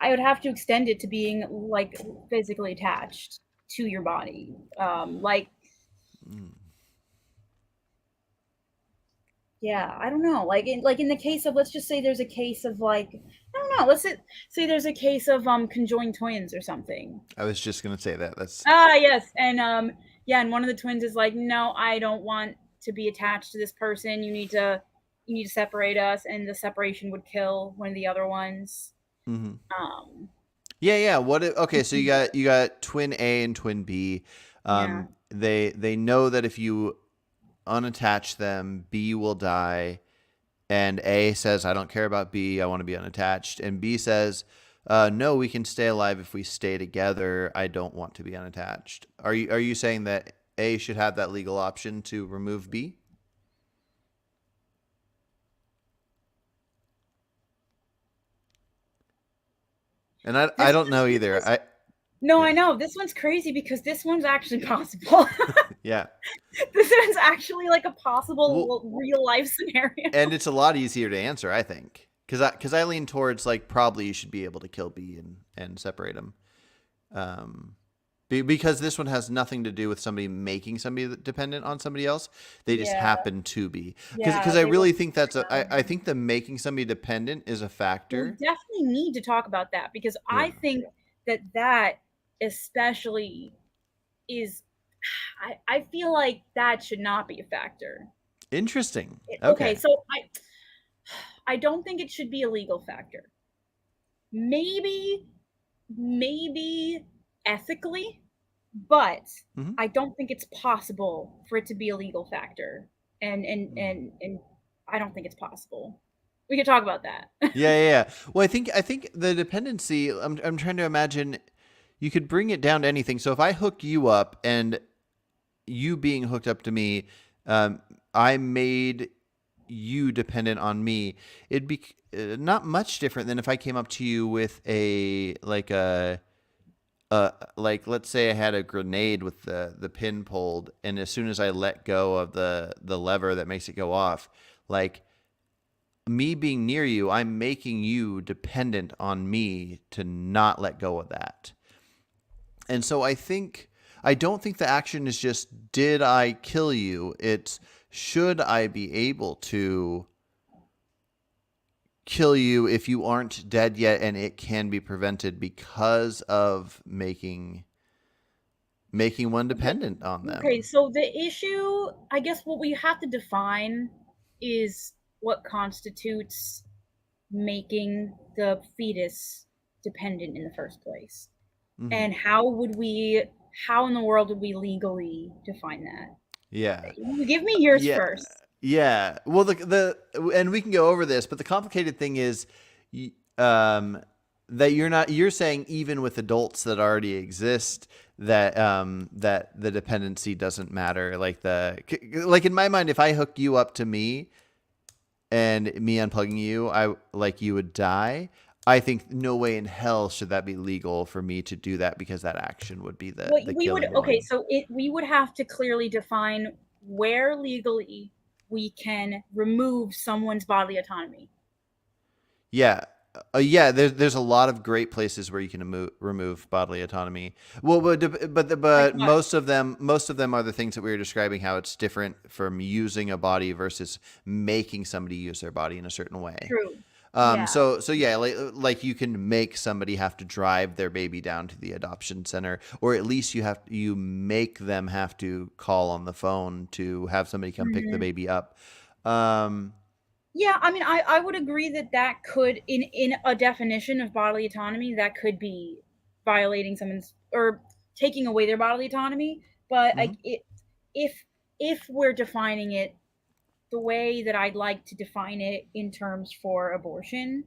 [SPEAKER 2] I would have to extend it to being like physically attached to your body. Like yeah, I don't know. Like in the case of, let's just say there's a case of like I don't know. Say there's a case of conjoined twins or something.
[SPEAKER 1] I was just gonna say that. That's
[SPEAKER 2] Ah, yes, and yeah, and one of the twins is like, no, I don't want to be attached to this person. You need to separate us, and the separation would kill one of the other ones.
[SPEAKER 1] mm-hmm.
[SPEAKER 2] Um,
[SPEAKER 1] Yeah, yeah. Okay, so you got twin A and twin B.
[SPEAKER 2] yeah.
[SPEAKER 1] They know that if you unattach them, B will die. And A says, I don't care about B, I want to be unattached. And B says, no, we can stay alive if we stay together. I don't want to be unattached. Are you saying that A should have that legal option to remove B? And I don't know
[SPEAKER 2] This
[SPEAKER 1] either.
[SPEAKER 2] one's No,
[SPEAKER 1] Yeah.
[SPEAKER 2] I know this one's crazy because this one's actually possible.
[SPEAKER 1] Yeah.
[SPEAKER 2] This one's actually like a
[SPEAKER 1] Well,
[SPEAKER 2] possible real life scenario.
[SPEAKER 1] and it's a lot easier to answer, I think. Cuz I lean towards, like, probably you should be able to kill B and separate them. Um because this one has nothing to do with somebody making somebody dependent on somebody else. They just
[SPEAKER 2] Yeah,
[SPEAKER 1] happen to be. Because
[SPEAKER 2] yeah,
[SPEAKER 1] I
[SPEAKER 2] they were.
[SPEAKER 1] really think I think the making somebody dependent is a
[SPEAKER 2] We
[SPEAKER 1] factor.
[SPEAKER 2] definitely need to talk about that because I
[SPEAKER 1] Yeah.
[SPEAKER 2] think that especially is I feel like that should not be a factor.
[SPEAKER 1] Interesting.
[SPEAKER 2] Okay,
[SPEAKER 1] Okay.
[SPEAKER 2] so I don't think it should be a legal factor. Maybe maybe ethically, but
[SPEAKER 1] Hmm.
[SPEAKER 2] I don't think it's possible for it to be a legal factor. And I don't think it's possible. We could talk about that.
[SPEAKER 1] Yeah, yeah, yeah. Well, I think the dependency. I'm trying to imagine. You could bring it down to anything. So if I hook you up, and you being hooked up to me, um, I made you dependent on me. It'd be not much different than if I came up to you with like, let's say I had a grenade with the pin pulled, and as soon as I let go of the lever that makes it go off, like, me being near you, I'm making you dependent on me to not let go of that. And so I don't think the action is just, did I kill you? It's, should I be able to kill you if you aren't dead yet, and it can be prevented because of making one
[SPEAKER 2] Okay,
[SPEAKER 1] dependent on
[SPEAKER 2] okay,
[SPEAKER 1] them.
[SPEAKER 2] so the issue, I guess what we have to define is what constitutes making the fetus dependent in the first place.
[SPEAKER 1] Hmm.
[SPEAKER 2] And how in the world would we legally define that?
[SPEAKER 1] Yeah.
[SPEAKER 2] Give me yours
[SPEAKER 1] Yeah.
[SPEAKER 2] first.
[SPEAKER 1] Yeah. Well, and we can go over this, but the complicated thing is, that you're saying even with adults that already exist, that the dependency doesn't matter. Like in my mind, if I hook you up to me and me unplugging you, I like you would die. I think no way in hell should that be legal for me to do that, because that action would be
[SPEAKER 2] What
[SPEAKER 1] the
[SPEAKER 2] we would
[SPEAKER 1] killing
[SPEAKER 2] Okay,
[SPEAKER 1] one.
[SPEAKER 2] so we would have to clearly define where legally we can remove someone's bodily autonomy.
[SPEAKER 1] Yeah. Yeah, there's a lot of great places where you can remove bodily autonomy. Well,
[SPEAKER 2] Like
[SPEAKER 1] but
[SPEAKER 2] what?
[SPEAKER 1] most of them are the things that we were describing, how it's different from using a body versus making somebody use their body in a certain way.
[SPEAKER 2] True. Yeah.
[SPEAKER 1] So yeah, like you can make somebody have to drive their baby down to the adoption center, or at least you make them have to call on the phone to have somebody come pick the
[SPEAKER 2] Mhm.
[SPEAKER 1] baby up. Um,
[SPEAKER 2] Yeah, I mean, I would agree that that could, in a definition of bodily autonomy, that could be violating someone's, or taking away their bodily autonomy. But like
[SPEAKER 1] mhm.
[SPEAKER 2] if we're defining it the way that I'd like to define it in terms for abortion,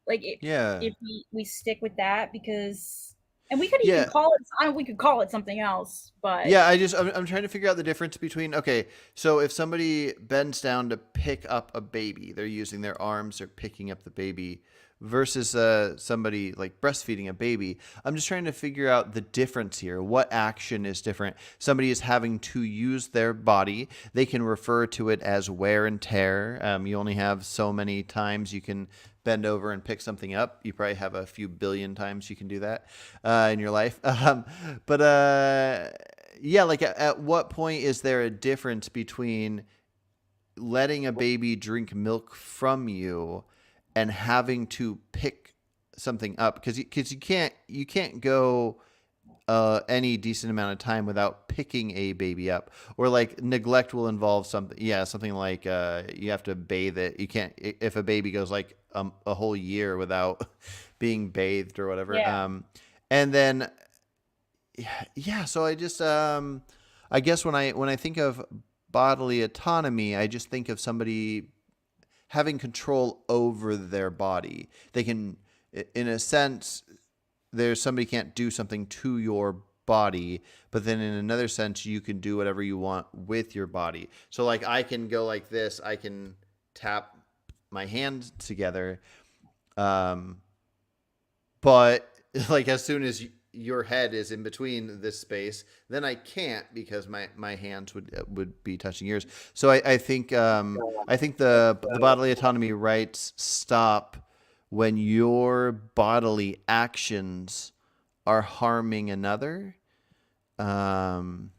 [SPEAKER 2] like
[SPEAKER 1] Yeah.
[SPEAKER 2] if we stick with that, because, and we could even
[SPEAKER 1] Yeah.
[SPEAKER 2] call it, we could call it something else, but
[SPEAKER 1] Yeah, I'm trying to figure out the difference between, okay, so if somebody bends down to pick up a baby, they're using their arms or picking up the baby, versus somebody like breastfeeding a baby. I'm just trying to figure out the difference here. What action is different? Somebody is having to use their body. They can refer to it as wear and tear. You only have so many times you can bend over and pick something up. You probably have a few billion times you can do that in your life. But yeah, like at what point is there a difference between letting a baby drink milk from you and having to pick something up? Because you can't go any decent amount of time without picking a baby up, or like neglect will involve something. Yeah, something like you have to bathe it. You can't, if a baby goes like a whole year without being bathed or whatever.
[SPEAKER 2] yeah.
[SPEAKER 1] And then yeah, so I guess when I think of bodily autonomy, I just think of somebody having control over their body. They can, in a sense, there's somebody can't do something to your body, but then in another sense, you can do whatever you want with your body. So like I can go like this, I can tap my hands together, um, but like as soon as your head is in between this space, then I can't, because my hands would be touching yours. So I think the bodily autonomy rights stop when your bodily actions are harming another, um,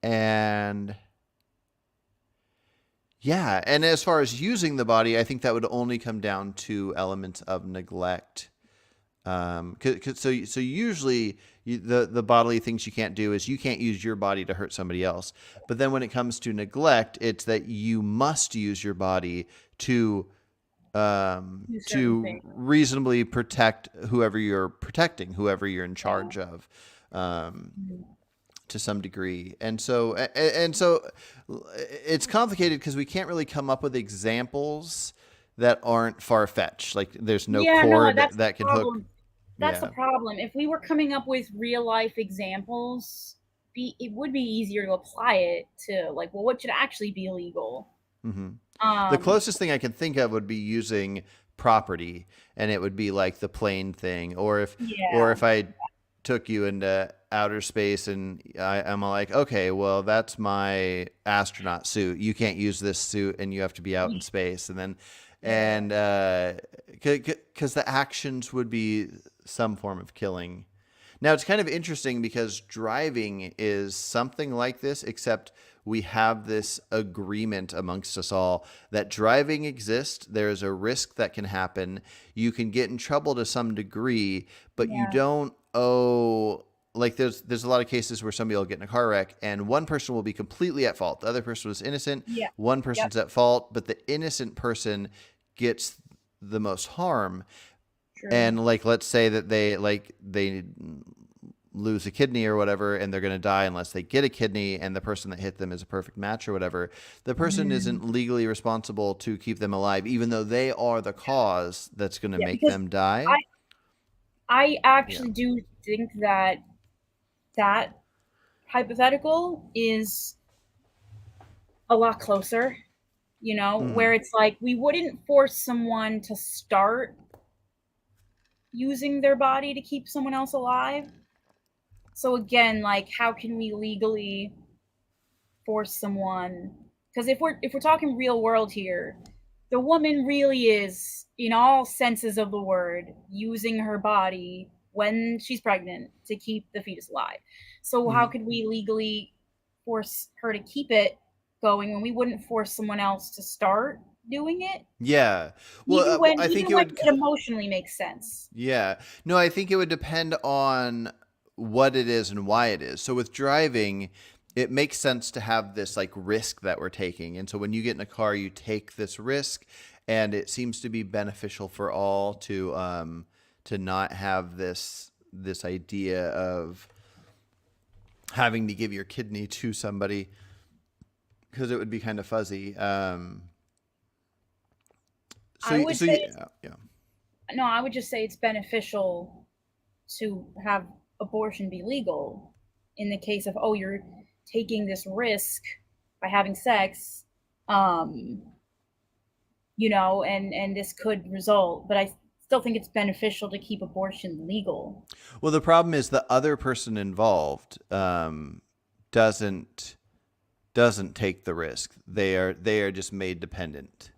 [SPEAKER 1] and yeah, and as far as using the body, I think that would only come down to elements of neglect. So usually the bodily things you can't do is you can't use your body to hurt somebody else. But then when it comes to neglect, it's that you must use your body
[SPEAKER 2] Do certain
[SPEAKER 1] to
[SPEAKER 2] things.
[SPEAKER 1] reasonably protect whoever you're protecting, whoever you're in
[SPEAKER 2] Yeah.
[SPEAKER 1] charge of. Um,
[SPEAKER 2] Mhm.
[SPEAKER 1] to some degree. And so it's complicated because we can't really come up with examples that aren't far fetched. Like there's no
[SPEAKER 2] Yeah, no,
[SPEAKER 1] cord
[SPEAKER 2] that's the
[SPEAKER 1] that can hook.
[SPEAKER 2] problem. That's the
[SPEAKER 1] Yeah.
[SPEAKER 2] problem. If we were coming up with real life examples, it would be easier to apply it to, like, well, what should actually be illegal?
[SPEAKER 1] Hmm. The
[SPEAKER 2] Um,
[SPEAKER 1] closest thing I can think of would be using property, and it would be like the plane thing, or if
[SPEAKER 2] yeah.
[SPEAKER 1] I took you into outer space and I'm like, okay, well, that's my astronaut suit. You can't use this suit, and you have to be out in space, and then
[SPEAKER 2] Yeah.
[SPEAKER 1] and because the actions would be some form of killing. Now, it's kind of interesting because driving is something like this, except we have this agreement amongst us all that driving exists. There is a risk that can happen. You can get in trouble to some degree, but you
[SPEAKER 2] Yeah.
[SPEAKER 1] don't owe. Like there's a lot of cases where somebody will get in a car wreck and one person will be completely at fault. The other person was innocent.
[SPEAKER 2] Yeah.
[SPEAKER 1] One
[SPEAKER 2] Yep.
[SPEAKER 1] person's at fault, but the innocent person gets the most harm.
[SPEAKER 2] True.
[SPEAKER 1] And like, let's say that they lose a kidney or whatever, and they're going to die unless they get a kidney, and the person that hit them is a perfect match or whatever, the person
[SPEAKER 2] Mm.
[SPEAKER 1] isn't legally responsible to keep them alive, even though they are the cause that's going to
[SPEAKER 2] Yeah,
[SPEAKER 1] make
[SPEAKER 2] because
[SPEAKER 1] them die.
[SPEAKER 2] I I
[SPEAKER 1] Yeah.
[SPEAKER 2] actually do think that that hypothetical is a lot closer,
[SPEAKER 1] Hmm.
[SPEAKER 2] where it's like we wouldn't force someone to start using their body to keep someone else alive. So again, like how can we legally force someone, because if we're talking real world here, the woman really is in all senses of the word using her body when she's pregnant to keep the fetus alive. So how
[SPEAKER 1] Hmm.
[SPEAKER 2] could we legally force her to keep it going when we wouldn't force someone else to start doing it,
[SPEAKER 1] Yeah.
[SPEAKER 2] even
[SPEAKER 1] Well,
[SPEAKER 2] when
[SPEAKER 1] I think
[SPEAKER 2] even
[SPEAKER 1] it
[SPEAKER 2] when
[SPEAKER 1] would.
[SPEAKER 2] it emotionally makes sense.
[SPEAKER 1] Yeah. No, I think it would depend on what it is and why it is. So with driving, it makes sense to have this like risk that we're taking. And so when you get in a car, you take this risk, and it seems to be beneficial for all to not have this idea of having to give your kidney to somebody, because it would be kind of fuzzy.
[SPEAKER 2] I would
[SPEAKER 1] So
[SPEAKER 2] say
[SPEAKER 1] yeah, yeah.
[SPEAKER 2] no, I would just say it's beneficial to have abortion be legal in the case of, oh, you're taking this risk by having sex, um and this could result, but I still think it's beneficial to keep abortion legal.
[SPEAKER 1] Well, the problem is the other person involved doesn't doesn't take the risk. They are just made dependent,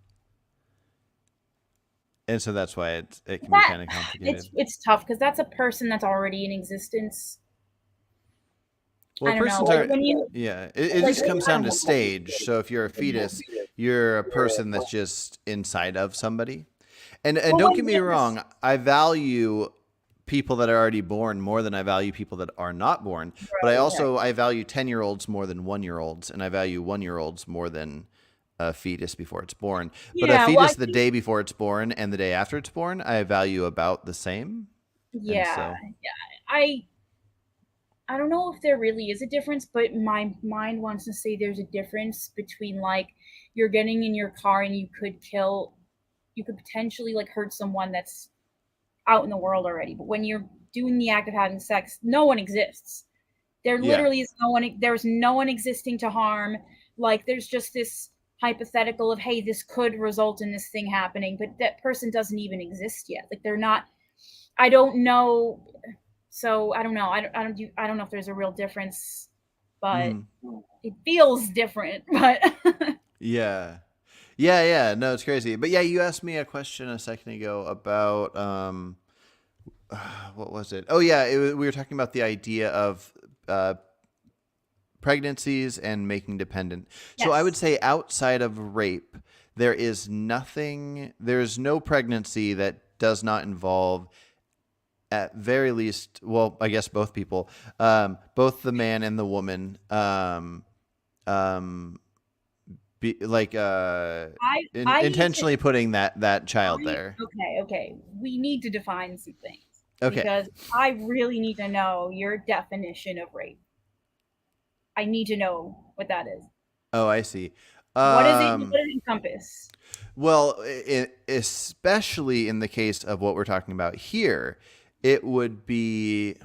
[SPEAKER 1] and so that's why it can be
[SPEAKER 2] That
[SPEAKER 1] kind of
[SPEAKER 2] it's
[SPEAKER 1] complicated.
[SPEAKER 2] it's tough because that's a person that's already in existence.
[SPEAKER 1] Well,
[SPEAKER 2] I don't know,
[SPEAKER 1] persons
[SPEAKER 2] like
[SPEAKER 1] are,
[SPEAKER 2] when you
[SPEAKER 1] yeah. It
[SPEAKER 2] like
[SPEAKER 1] just comes down to stage. So if you're a fetus, you're a person that's just inside of somebody. And
[SPEAKER 2] well
[SPEAKER 1] don't
[SPEAKER 2] when
[SPEAKER 1] get me wrong, I value people that are already born more than I value people that are not born. But
[SPEAKER 2] right, right.
[SPEAKER 1] I value 10-year-olds more than 1 year olds, and I value 1 year olds more than a fetus before it's born. But a
[SPEAKER 2] Yeah, well, I
[SPEAKER 1] fetus the
[SPEAKER 2] think
[SPEAKER 1] day before it's born and the day after it's born, I value about the same. And
[SPEAKER 2] yeah,
[SPEAKER 1] so,
[SPEAKER 2] yeah. I don't know if there really is a difference, but my mind wants to say there's a difference between like you're getting in your car and you could potentially like hurt someone that's out in the world already. But when you're doing the act of having sex, no one exists. There
[SPEAKER 1] yeah.
[SPEAKER 2] literally is no one. There's no one existing to harm. Like there's just this hypothetical of, hey, this could result in this thing happening, but that person doesn't even exist yet. Like they're not. I don't know. So I don't know. I don't know if there's a real difference, but
[SPEAKER 1] Mhm.
[SPEAKER 2] it feels different. But
[SPEAKER 1] Yeah. Yeah, yeah. No, it's crazy. But yeah, you asked me a question a second ago about what was it? Oh yeah, we were talking about the idea of uh, pregnancies and making dependent. So I would
[SPEAKER 2] yes,
[SPEAKER 1] say outside of rape, there is no pregnancy that does not involve, at very least, well, I guess both people, both the man and the woman, um, like
[SPEAKER 2] I need to
[SPEAKER 1] intentionally putting that child
[SPEAKER 2] I
[SPEAKER 1] there.
[SPEAKER 2] okay, okay. We need to define some things
[SPEAKER 1] Okay.
[SPEAKER 2] because I really need to know your definition of rape. I need to know what that is.
[SPEAKER 1] Oh, I see.
[SPEAKER 2] What is it?
[SPEAKER 1] Um,
[SPEAKER 2] What does it encompass?
[SPEAKER 1] well, especially in the case of what we're talking about here, it would be.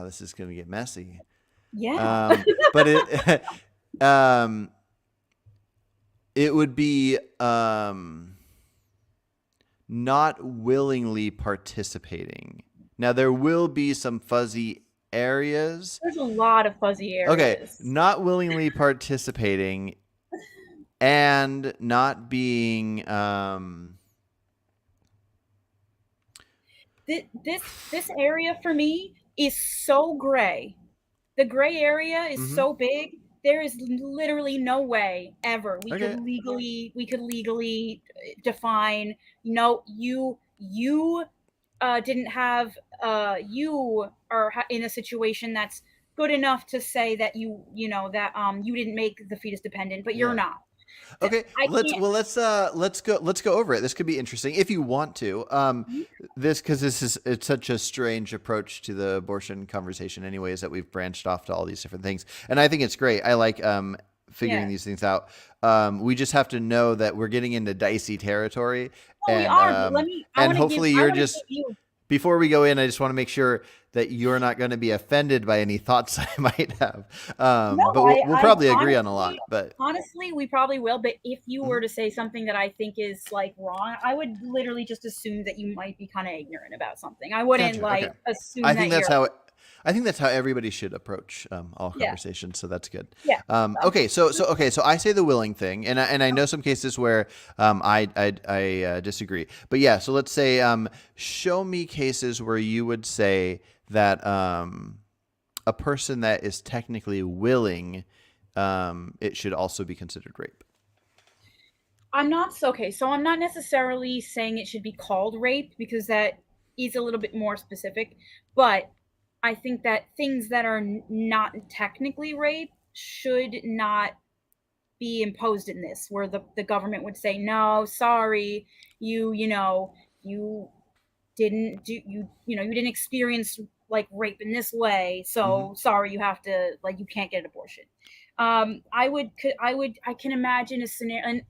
[SPEAKER 1] This is going to get messy.
[SPEAKER 2] Yeah.
[SPEAKER 1] But um, it would be not willingly participating. Now there will be some fuzzy areas.
[SPEAKER 2] There's a lot of fuzzy
[SPEAKER 1] Okay,
[SPEAKER 2] areas.
[SPEAKER 1] not willingly participating and not being
[SPEAKER 2] This area for me is so gray. The gray area is
[SPEAKER 1] mhm.
[SPEAKER 2] so big. There is literally no way ever
[SPEAKER 1] Okay.
[SPEAKER 2] we could legally define, you didn't have you are in a situation that's good enough to say that you know that you didn't make the fetus dependent, but you're
[SPEAKER 1] Yeah.
[SPEAKER 2] not.
[SPEAKER 1] Okay,
[SPEAKER 2] I
[SPEAKER 1] let's
[SPEAKER 2] can't.
[SPEAKER 1] well let's go over it. This could be interesting if you want to. This because this is it's such a strange approach to the abortion conversation, anyways, that we've branched off to all these different things, and I think it's great. I like figuring
[SPEAKER 2] Yeah.
[SPEAKER 1] these things out. We just have to know that we're getting into dicey territory,
[SPEAKER 2] No, we
[SPEAKER 1] and
[SPEAKER 2] are. But let me.
[SPEAKER 1] and hopefully
[SPEAKER 2] I
[SPEAKER 1] you're
[SPEAKER 2] want to
[SPEAKER 1] just
[SPEAKER 2] give you.
[SPEAKER 1] before we go in, I just want to make sure that you're not going to be offended by any thoughts I might have.
[SPEAKER 2] No,
[SPEAKER 1] But we'll
[SPEAKER 2] I
[SPEAKER 1] probably agree on a
[SPEAKER 2] honestly,
[SPEAKER 1] lot. But
[SPEAKER 2] honestly, we probably will. But if you were
[SPEAKER 1] mhm.
[SPEAKER 2] to say something that I think is like wrong, I would literally just assume that you might be kind of ignorant about something. I wouldn't
[SPEAKER 1] Gotcha. Okay.
[SPEAKER 2] like assume
[SPEAKER 1] I think
[SPEAKER 2] that
[SPEAKER 1] that's
[SPEAKER 2] you're.
[SPEAKER 1] how I think that's how everybody should approach all
[SPEAKER 2] Yeah,
[SPEAKER 1] conversations. So that's good.
[SPEAKER 2] yeah.
[SPEAKER 1] Okay. So I say the willing thing, and I know some cases where I disagree. But yeah. So let's say show me cases where you would say that a person that is technically willing, it should also be considered rape.
[SPEAKER 2] I'm not so okay. So I'm not necessarily saying it should be called rape because that is a little bit more specific. But I think that things that are not technically rape should not be imposed in this, where the government would say, no, sorry, you didn't do you didn't experience like rape in this way,
[SPEAKER 1] Hmm.
[SPEAKER 2] so sorry, you have to like you can't get an abortion. I can imagine a scenario, and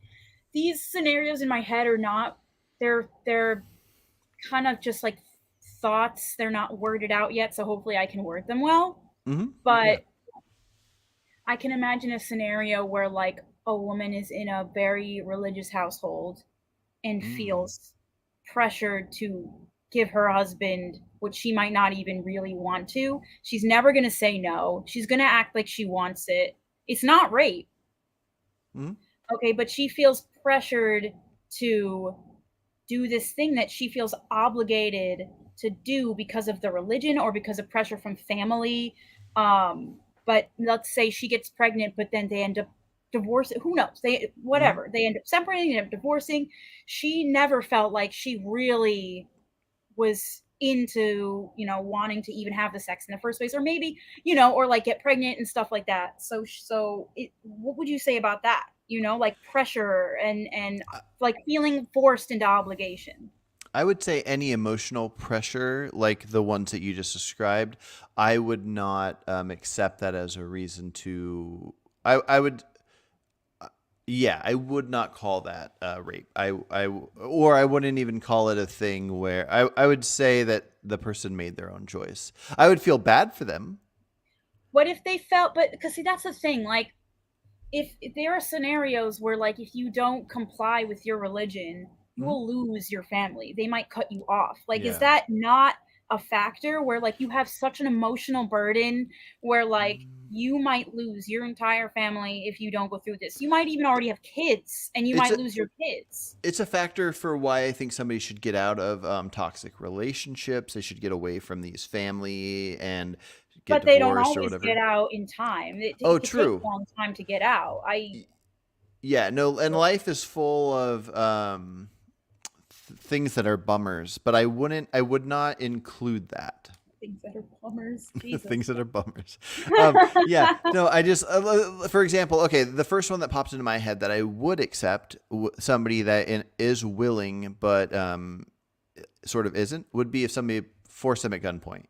[SPEAKER 2] these scenarios in my head are not, they're kind of just like thoughts, they're not worded out yet, so hopefully I can word them well.
[SPEAKER 1] Hmm. Yeah.
[SPEAKER 2] But I can imagine a scenario where like a woman is in a very religious household and
[SPEAKER 1] Mm.
[SPEAKER 2] feels pressured to give her husband what she might not even really want to. She's never going to say no. She's going to act like she wants it. It's not rape.
[SPEAKER 1] Hmm.
[SPEAKER 2] Okay, but she feels pressured to do this thing that she feels obligated to do because of the religion or because of pressure from family. But let's say she gets pregnant, but then they end up divorcing. Who knows?
[SPEAKER 1] Hmm.
[SPEAKER 2] Whatever. They end up separating, they end up divorcing. She never felt like she really was into wanting to even have the sex in the first place, or maybe or like get pregnant and stuff like that. What would you say about that, like pressure and like feeling forced into obligation?
[SPEAKER 1] I would say any emotional pressure, like the ones that you just described, I would not accept that as a reason to. I would, yeah, I would not call that rape. Or I wouldn't even call it a thing where I would say that the person made their own choice. I would feel bad for them.
[SPEAKER 2] What if they felt, but because see, that's the thing, like if there are scenarios where like if you don't comply with your religion, you
[SPEAKER 1] Hmm.
[SPEAKER 2] will lose your family. They might cut you off. Like, is
[SPEAKER 1] Yeah.
[SPEAKER 2] that not a factor where like you have such an emotional burden where like
[SPEAKER 1] Mm.
[SPEAKER 2] you might lose your entire family if you don't go through this? You might even already have kids and you
[SPEAKER 1] It's
[SPEAKER 2] might
[SPEAKER 1] a
[SPEAKER 2] lose your kids.
[SPEAKER 1] it's a factor for why I think somebody should get out of toxic relationships. They should get away from these family and get
[SPEAKER 2] But they don't
[SPEAKER 1] divorced or
[SPEAKER 2] always get
[SPEAKER 1] whatever.
[SPEAKER 2] out in time.
[SPEAKER 1] Oh,
[SPEAKER 2] It could take a
[SPEAKER 1] true.
[SPEAKER 2] long time to get out. I
[SPEAKER 1] Yeah, no, and life is full of things that are bummers, but I would not include that.
[SPEAKER 2] things that are plumbers. Jesus.
[SPEAKER 1] Things that are bummers. Yeah, no, I just, for example, okay, the first one that pops into my head that I would accept somebody that is willing but sort of isn't would be if somebody forced them at gunpoint.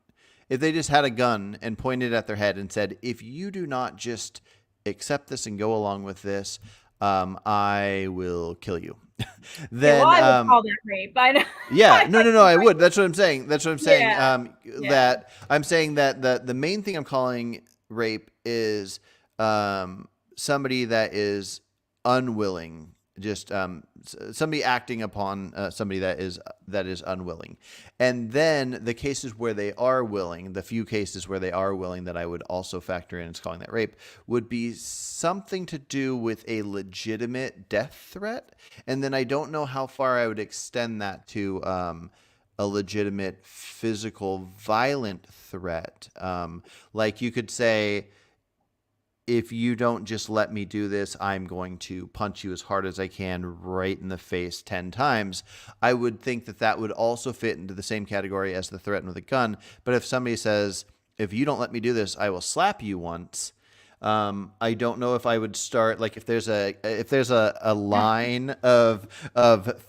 [SPEAKER 1] If they just had a gun and pointed at their head and said, "If you do not just accept this and go along with this, I will kill you,"
[SPEAKER 2] Okay, well,
[SPEAKER 1] then
[SPEAKER 2] I would call that rape. I know.
[SPEAKER 1] yeah, no, no, no, I would. That's what I'm saying. That's what I'm saying.
[SPEAKER 2] Yeah, yeah.
[SPEAKER 1] That I'm saying that the main thing I'm calling rape is somebody that is unwilling, just somebody acting upon somebody that is unwilling, and then the cases where they are willing, the few cases where they are willing that I would also factor in as calling that rape would be something to do with a legitimate death threat, and then I don't know how far I would extend that to a legitimate physical violent threat. Like you could say, if you don't just let me do this, I'm going to punch you as hard as I can right in the face 10 times. I would think that that would also fit into the same category as the threat with a gun. But if somebody says, if you don't let me do this, I will slap you once, I don't know if I would start like if there's a line of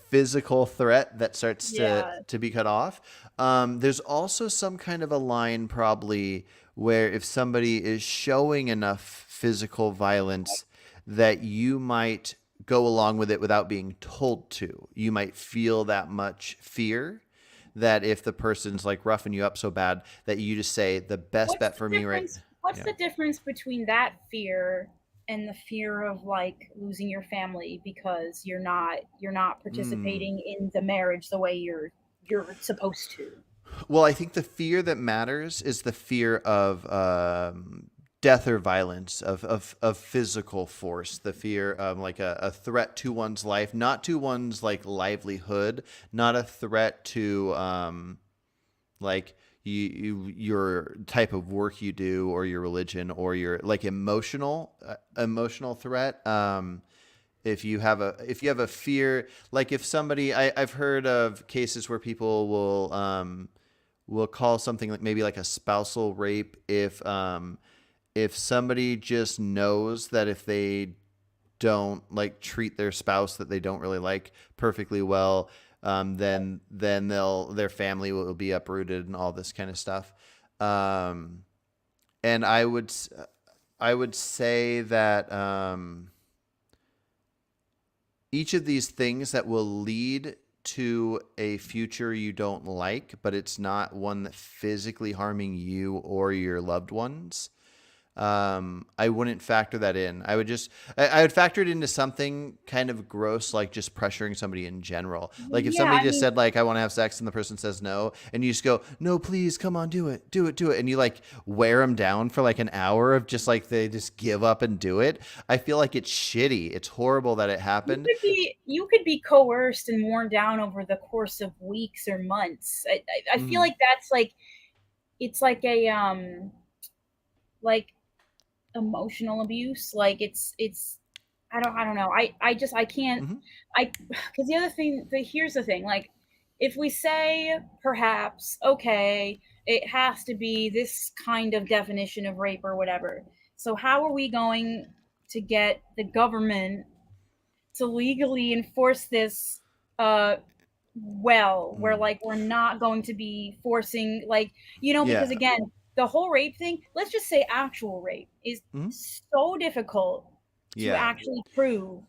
[SPEAKER 1] physical threat that starts
[SPEAKER 2] Yeah.
[SPEAKER 1] to be cut off. There's also some kind of a line probably where if somebody is showing enough physical violence that you might go along with it without being told to. You might feel that much fear that if the person's like roughing you up so bad that you just say the best
[SPEAKER 2] What's
[SPEAKER 1] bet
[SPEAKER 2] the
[SPEAKER 1] for me right.
[SPEAKER 2] difference? What's
[SPEAKER 1] Yeah.
[SPEAKER 2] the difference between that fear and the fear of like losing your family because you're not
[SPEAKER 1] Mm.
[SPEAKER 2] participating in the marriage the way you're supposed to?
[SPEAKER 1] Well, I think the fear that matters is the fear of death or violence, of physical force, the fear of like a threat to one's life, not to one's like livelihood, not a threat to like your type of work you do or your religion or your like emotional threat. If you have a fear, like if somebody, I've heard of cases where people will call something like maybe like a spousal rape if somebody just knows that if they don't like treat their spouse that they don't really like perfectly well, then their family will be uprooted and all this kind of stuff. Um, and I would say that each of these things that will lead to a future you don't like, but it's not one that physically harming you or your loved ones. I wouldn't factor that in. I would factor it into something kind of gross, like just pressuring somebody in general. Like if
[SPEAKER 2] Yeah,
[SPEAKER 1] somebody
[SPEAKER 2] I
[SPEAKER 1] just
[SPEAKER 2] mean,
[SPEAKER 1] said like, I want to have sex and the person says no, and you just go, no, please come on, do it, do it, do it. And you like wear them down for like an hour of just like, they just give up and do it. I feel like it's shitty. It's horrible that it happened.
[SPEAKER 2] you could be coerced and worn down over the course of weeks or months. I feel
[SPEAKER 1] Hmm.
[SPEAKER 2] like that's like it's like a like emotional abuse. Like it's I don't know. I can't
[SPEAKER 1] Hmm.
[SPEAKER 2] I because the other thing here's the thing, like if we say perhaps okay, it has to be this kind of definition of rape or whatever. So how are we going to get the government to legally enforce this uh well, where
[SPEAKER 1] Mm.
[SPEAKER 2] like we're not going to be forcing like because
[SPEAKER 1] Yeah.
[SPEAKER 2] again, the whole rape thing, let's just say actual rape is
[SPEAKER 1] Mhm.
[SPEAKER 2] so difficult to
[SPEAKER 1] Yeah.
[SPEAKER 2] actually prove.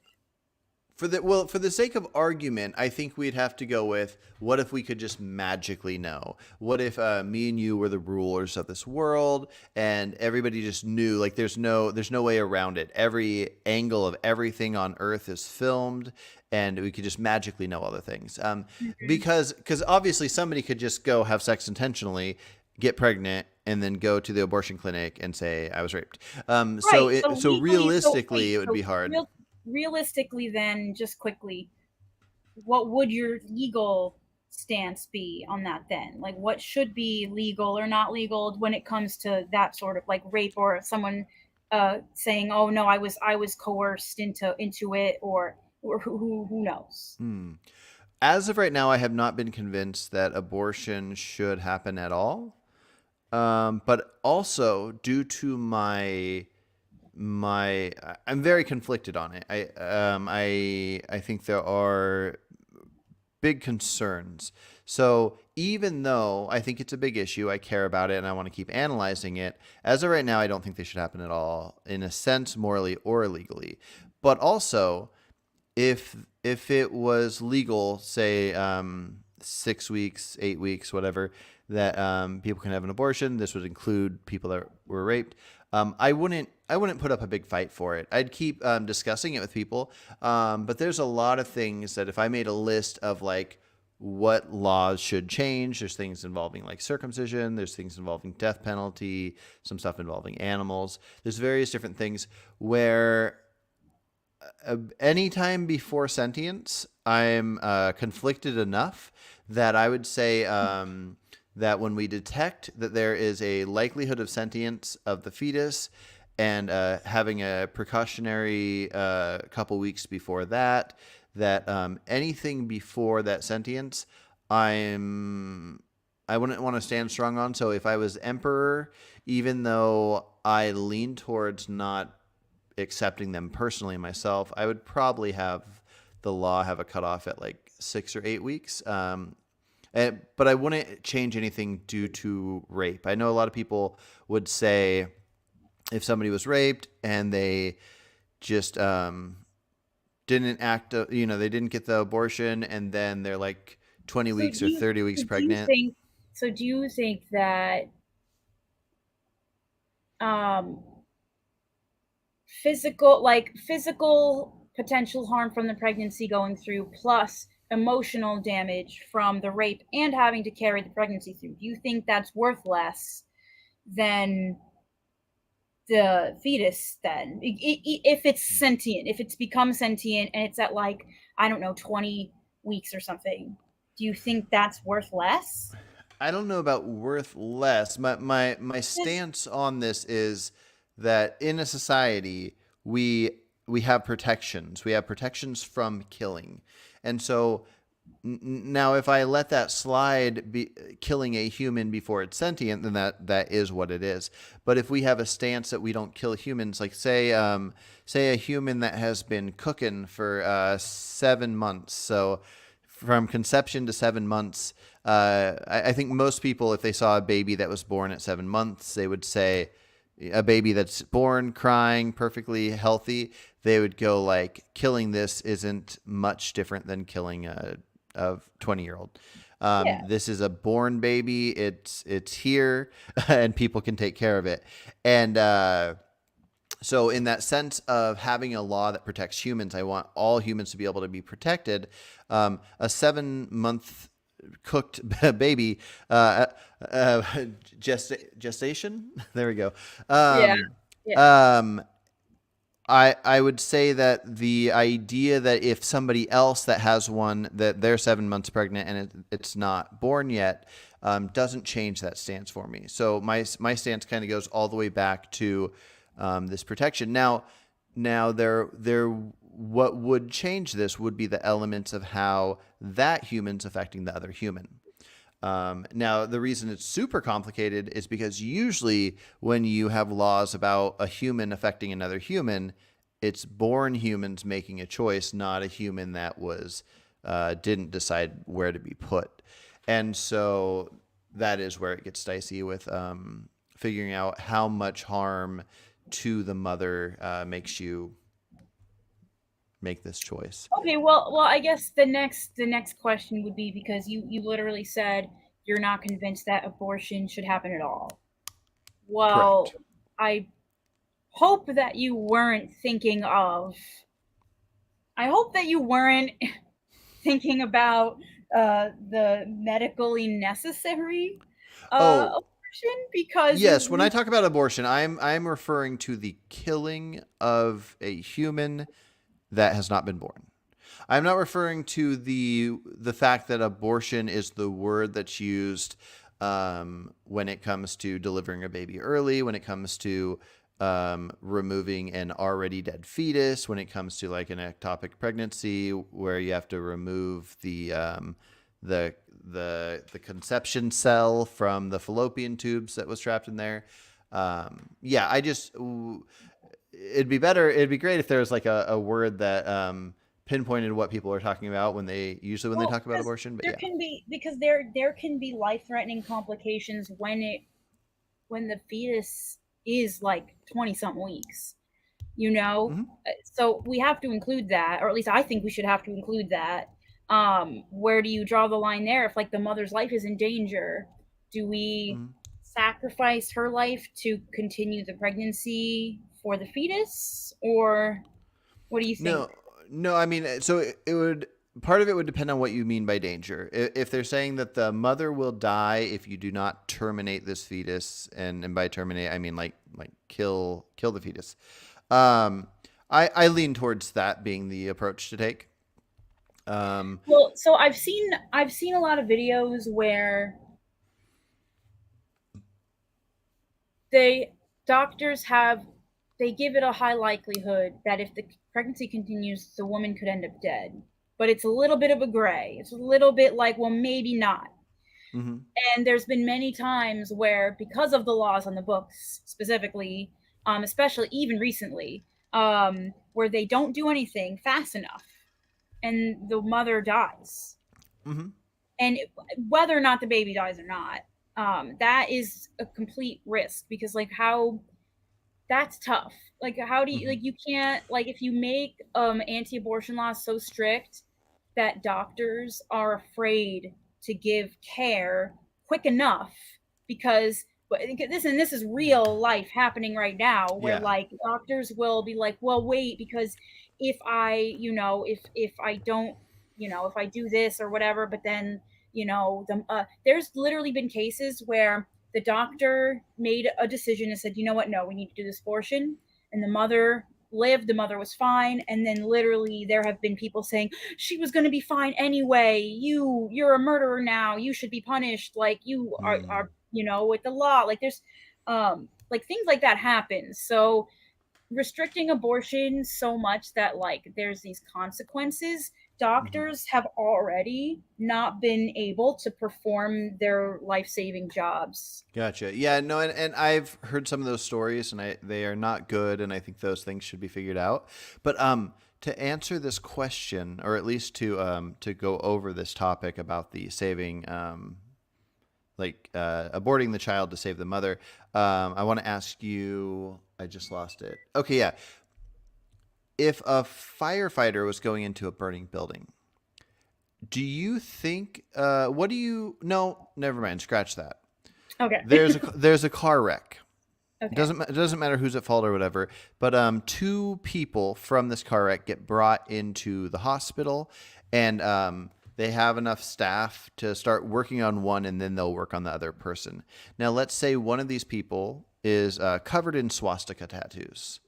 [SPEAKER 1] For the sake of argument, I think we'd have to go with what if we could just magically know? What if me and you were the rulers of this world and everybody just knew like there's no way around it. Every angle of everything on Earth is filmed, and we could just magically know all the things.
[SPEAKER 2] Mhm.
[SPEAKER 1] Because obviously somebody could just go have sex intentionally, get pregnant, and then go to the abortion clinic and say I was raped.
[SPEAKER 2] Right,
[SPEAKER 1] So realistically, it would be hard.
[SPEAKER 2] realistically then, just quickly, what would your legal stance be on that then? Like what should be legal or not legal when it comes to that sort of like rape, or someone saying, "Oh no, I was coerced into it," or who knows?
[SPEAKER 1] Hmm. As of right now, I have not been convinced that abortion should happen at all. But also due to I'm very conflicted on it. I think there are big concerns. So even though I think it's a big issue, I care about it and I want to keep analyzing it. As of right now, I don't think they should happen at all, in a sense, morally or illegally. But also, if it was legal, say 6 weeks, 8 weeks, whatever, that people can have an abortion. This would include people that were raped. I wouldn't put up a big fight for it. I'd keep discussing it with people. But there's a lot of things that if I made a list of like what laws should change, there's things involving like circumcision, there's things involving death penalty, some stuff involving animals. There's various different things where anytime before sentience, I'm conflicted enough that I would say that when we detect that there is a likelihood of sentience of the fetus and having a precautionary couple weeks before that anything before that sentience, I'm I wouldn't want to stand strong on. So if I was emperor, even though I lean towards not accepting them personally myself, I would probably have the law have a cutoff at like 6 or 8 weeks. But I wouldn't change anything due to rape. I know a lot of people would say if somebody was raped and they just didn't act, they didn't get the abortion, and then they're like 20
[SPEAKER 2] So
[SPEAKER 1] weeks or 30 weeks
[SPEAKER 2] do you
[SPEAKER 1] pregnant.
[SPEAKER 2] think do you think that um physical potential harm from the pregnancy going through plus emotional damage from the rape and having to carry the pregnancy through, do you think that's worth less than the fetus then? If it's sentient, if it's become sentient and it's at like, I don't know, 20 weeks or something, do you think that's worth less?
[SPEAKER 1] I don't know about worth less. My
[SPEAKER 2] Just
[SPEAKER 1] stance on this is that in a society we have protections. We have protections from killing, and so now if I let that slide, be killing a human before it's sentient, then that is what it is. But if we have a stance that we don't kill humans, like say a human that has been cooking for 7 months, so from conception to 7 months. I think most people, if they saw a baby that was born at 7 months, they would say a baby that's born crying, perfectly healthy. They would go like, killing this isn't much different than killing a 20-year-old.
[SPEAKER 2] yeah.
[SPEAKER 1] This is a born baby. It's here, and people can take care of it. And so, in that sense of having a law that protects humans, I want all humans to be able to be protected. A 7 month cooked baby, gestation. There we go.
[SPEAKER 2] Yeah. Yeah.
[SPEAKER 1] Um, I would say that the idea that if somebody else that has one that they're 7 months pregnant and it's not born yet, doesn't change that stance for me. So my stance kind of goes all the way back to this protection. Now there what would change this would be the elements of how that human's affecting the other human. Now, the reason it's super complicated is because usually when you have laws about a human affecting another human, it's born humans making a choice, not a human that was didn't decide where to be put. And so that is where it gets dicey with figuring out how much harm to the mother makes you make this choice.
[SPEAKER 2] Okay, well, I guess the next question would be, because you literally said you're not convinced that abortion should happen at all. Well,
[SPEAKER 1] Correct.
[SPEAKER 2] I hope that you weren't thinking of. I hope that you weren't thinking about the medically necessary
[SPEAKER 1] Oh,
[SPEAKER 2] abortion, because
[SPEAKER 1] yes, when I
[SPEAKER 2] you
[SPEAKER 1] talk about abortion, I'm referring to the killing of a human that has not been born. I'm not referring to the fact that abortion is the word that's used when it comes to delivering a baby early, when it comes to removing an already dead fetus, when it comes to like an ectopic pregnancy where you have to remove the the conception cell from the fallopian tubes that was trapped in there. Yeah, it'd be better. It'd be great if there was like a word that pinpointed what people are talking about when they
[SPEAKER 2] well,
[SPEAKER 1] talk about
[SPEAKER 2] because
[SPEAKER 1] abortion. But
[SPEAKER 2] there
[SPEAKER 1] yeah.
[SPEAKER 2] can be because there can be life-threatening complications when the fetus is like 20 something weeks, you know?
[SPEAKER 1] Hmm.
[SPEAKER 2] So we have to include that, or at least I think we should have to include that. Where do you draw the line there? If like the mother's life is in danger, do we
[SPEAKER 1] Hmm.
[SPEAKER 2] sacrifice her life to continue the pregnancy for the fetus, or what do you think?
[SPEAKER 1] No, no. I mean, so it would part of it would depend on what you mean by danger. If they're saying that the mother will die if you do not terminate this fetus, and by terminate I mean like kill the fetus. Um, I lean towards that being the approach to take. Um,
[SPEAKER 2] Well, so I've seen a lot of videos where they doctors have they give it a high likelihood that if the pregnancy continues, the woman could end up dead. But it's a little bit of a gray. It's a little bit like, well, maybe not.
[SPEAKER 1] Mm-hmm.
[SPEAKER 2] And there's been many times where, because of the laws on the books specifically, especially even recently, where they don't do anything fast enough and the mother dies.
[SPEAKER 1] Mm-hmm.
[SPEAKER 2] And whether or not the baby dies or not, that is a complete risk, because like how that's tough. Like how do you,
[SPEAKER 1] Mm-hmm.
[SPEAKER 2] like, you can't, like, if you make anti-abortion laws so strict that doctors are afraid to give care quick enough, because this is real life happening right now, where
[SPEAKER 1] Yeah.
[SPEAKER 2] like doctors will be like, well, wait, because if I, if I don't, if I do this or whatever, but then, there's literally been cases where the doctor made a decision and said, you know what, no, we need to do this abortion. And the mother lived, the mother was fine. And then literally there have been people saying, she was going to be fine anyway. You're a murderer now. You should be punished. Like you
[SPEAKER 1] Mm.
[SPEAKER 2] are, with the law. Like there's, like things like that happen. So restricting abortion so much that like there's these consequences,
[SPEAKER 1] Mm-hmm.
[SPEAKER 2] doctors have already not been able to perform their life-saving jobs.
[SPEAKER 1] Gotcha. Yeah, no, and I've heard some of those stories, and they are not good, and I think those things should be figured out. But to answer this question, or at least to go over this topic about the saving aborting the child to save the mother, I want to ask you. I just lost it. Okay, yeah. If a firefighter was going into a burning building, do you think? What do you? No, never mind. Scratch that.
[SPEAKER 2] Okay.
[SPEAKER 1] There's a car wreck.
[SPEAKER 2] Okay.
[SPEAKER 1] It doesn't matter who's at fault or whatever. But two people from this car wreck get brought into the hospital, and they have enough staff to start working on one, and then they'll work on the other person. Now, let's say one of these people is covered in swastika tattoos.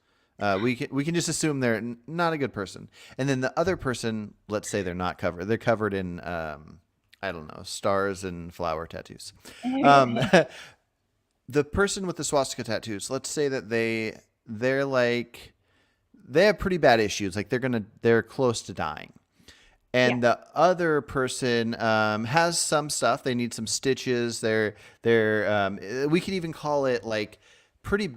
[SPEAKER 1] We can just assume they're not a good person, and then the other person, let's say they're not covered. They're covered in I don't know, stars and flower tattoos. Um, the person with the swastika tattoos, let's say that they're like they have pretty bad issues, like they're close to dying,
[SPEAKER 2] Yeah.
[SPEAKER 1] and the other person has some stuff. They need some stitches. They're we could even call it like pretty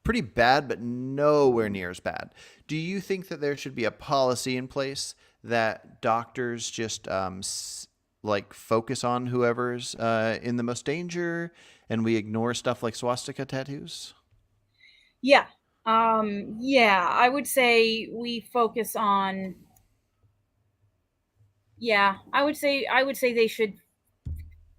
[SPEAKER 1] pretty bad, but nowhere near as bad. Do you think that there should be a policy in place that doctors just like focus on whoever's in the most danger, and we ignore stuff like swastika tattoos?
[SPEAKER 2] Yeah. Yeah, I would say we focus on, yeah, I would say they should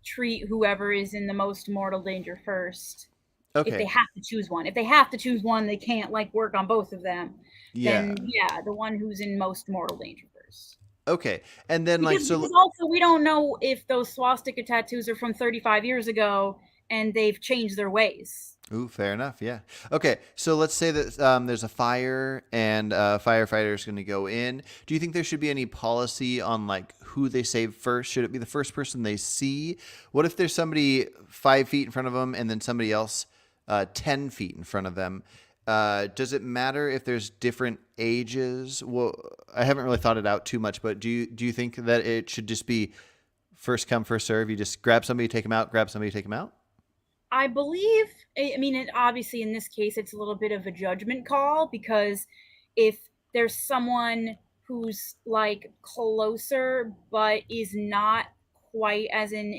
[SPEAKER 2] treat whoever is in the most mortal danger first. If they
[SPEAKER 1] Okay.
[SPEAKER 2] have to choose one. If they have to choose one, they can't like work on both of them.
[SPEAKER 1] Yeah.
[SPEAKER 2] Then yeah, the one who's in most mortal danger first.
[SPEAKER 1] Okay. And then like
[SPEAKER 2] Because
[SPEAKER 1] so.
[SPEAKER 2] also we don't know if those swastika tattoos are from 35 years ago and they've changed their ways.
[SPEAKER 1] Ooh, fair enough. Yeah. Okay. So let's say that there's a fire and a firefighter is going to go in. Do you think there should be any policy on like who they save first? Should it be the first person they see? What if there's somebody 5 feet in front of them and then somebody else 10 feet in front of them? Does it matter if there's different ages? Well, I haven't really thought it out too much, but do you think that it should just be first come first serve? You just grab somebody, take them out. Grab somebody, take them out.
[SPEAKER 2] I believe, I mean, obviously in this case, it's a little bit of a judgment call, because if there's someone who's like closer but is not quite as an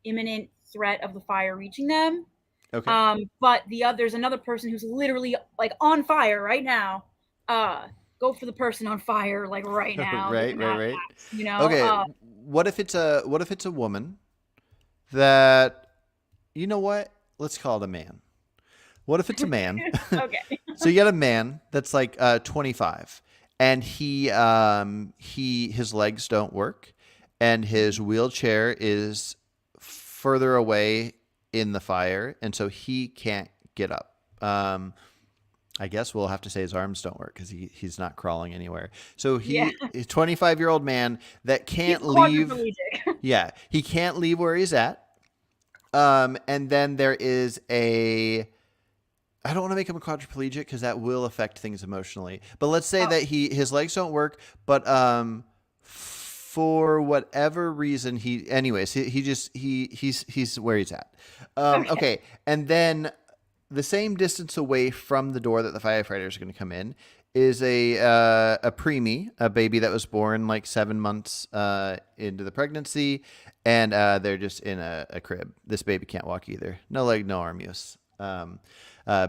[SPEAKER 2] imminent threat of the fire reaching them,
[SPEAKER 1] Okay.
[SPEAKER 2] but there's another person who's literally like on fire right now, uh, go for the person on fire like right now. Do
[SPEAKER 1] Right, right,
[SPEAKER 2] not
[SPEAKER 1] right.
[SPEAKER 2] ask,
[SPEAKER 1] Okay, what if it's a woman that you know what? Let's call it a man. What if it's a man?
[SPEAKER 2] Okay.
[SPEAKER 1] So you got a man that's like 25, and his legs don't work, and his wheelchair is further away in the fire, and so he can't get up. I guess we'll have to say his arms don't work because he's not crawling anywhere. So
[SPEAKER 2] Yeah.
[SPEAKER 1] he's a 25-year-old man that
[SPEAKER 2] He's
[SPEAKER 1] can't leave.
[SPEAKER 2] quadriplegic.
[SPEAKER 1] Yeah, he can't leave where he's at. And then there is a. I don't want to make him a quadriplegic because that will affect things emotionally. But let's say
[SPEAKER 2] Oh,
[SPEAKER 1] that his legs don't work, but for whatever reason, he's where he's at.
[SPEAKER 2] Okay.
[SPEAKER 1] Okay. And then the same distance away from the door that the firefighters are going to come in is a preemie, a baby that was born like 7 months into the pregnancy, and they're just in a crib. This baby can't walk either. No leg, no arm use.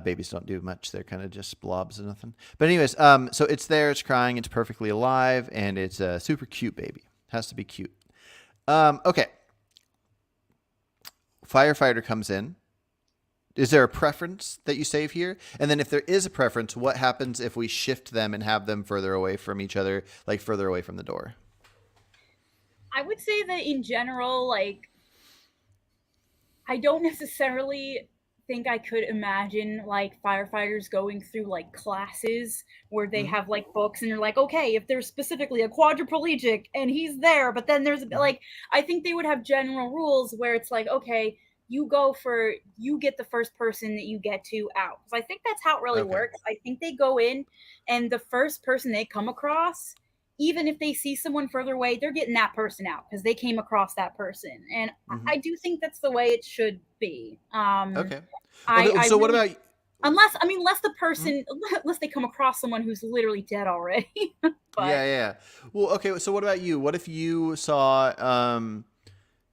[SPEAKER 1] Babies don't do much. They're kind of just blobs and nothing. But anyways, so it's there. It's crying. It's perfectly alive, and it's a super cute baby. Has to be cute. Okay. Firefighter comes in. Is there a preference that you save here? And then if there is a preference, what happens if we shift them and have them further away from each other, like further away from the door?
[SPEAKER 2] I would say that in general, like, I don't necessarily think I could imagine like firefighters going through like classes where they
[SPEAKER 1] Mm-hmm.
[SPEAKER 2] have like books and you're like, okay, if there's specifically a quadriplegic and he's there, but then there's
[SPEAKER 1] Mm-hmm.
[SPEAKER 2] like, I think they would have general rules where it's like, okay, you get the first person that you get to out. Because I think that's how it really
[SPEAKER 1] Okay.
[SPEAKER 2] works. I think they go in and the first person they come across, even if they see someone further away, they're getting that person out because they came across that person. And
[SPEAKER 1] Mm-hmm.
[SPEAKER 2] I do think that's the way it should be.
[SPEAKER 1] Okay. Okay.
[SPEAKER 2] I
[SPEAKER 1] So what
[SPEAKER 2] really,
[SPEAKER 1] about?
[SPEAKER 2] unless the
[SPEAKER 1] Mhm.
[SPEAKER 2] person, unless they come across someone who's literally dead already. But
[SPEAKER 1] Yeah, yeah. Well, okay. So what about you? What if you saw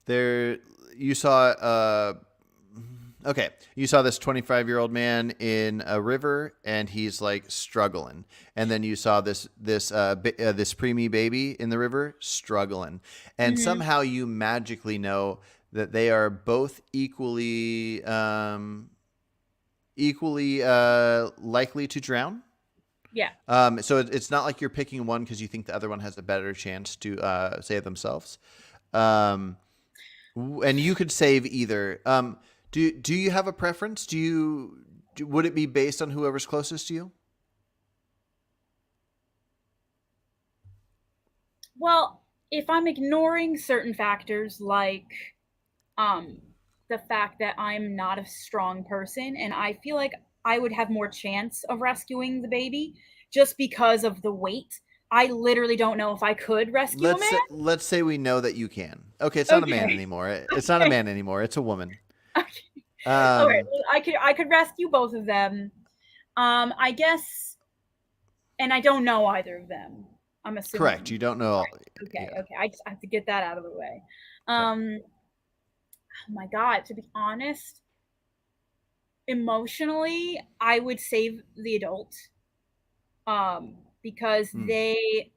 [SPEAKER 1] there? You saw okay. You saw this 25-year-old man in a river, and he's like struggling. And then you saw this preemie baby in the river struggling, and
[SPEAKER 2] mhm,
[SPEAKER 1] somehow you magically know that they are both equally likely to drown.
[SPEAKER 2] yeah.
[SPEAKER 1] So it's not like you're picking one because you think the other one has a better chance to save themselves. Um, and you could save either. Do you have a preference? Would it be based on whoever's closest to you?
[SPEAKER 2] Well, if I'm ignoring certain factors like um the fact that I'm not a strong person and I feel like I would have more chance of rescuing the baby just because of the weight. I literally don't know if I could rescue a man.
[SPEAKER 1] Let's say we know that you can. Okay, it's not a man
[SPEAKER 2] Okay.
[SPEAKER 1] anymore. It's not a
[SPEAKER 2] Okay.
[SPEAKER 1] man anymore. It's a woman.
[SPEAKER 2] Okay. All right.
[SPEAKER 1] Um,
[SPEAKER 2] Well, I could rescue both of them. I guess, and I don't know either of them. I'm
[SPEAKER 1] correct.
[SPEAKER 2] assuming.
[SPEAKER 1] You don't know.
[SPEAKER 2] Okay.
[SPEAKER 1] Yeah.
[SPEAKER 2] Okay. I just have to get that out of the way.
[SPEAKER 1] Okay.
[SPEAKER 2] Oh my God. To be honest, emotionally, I would save the adult. Because
[SPEAKER 1] Hmm.
[SPEAKER 2] they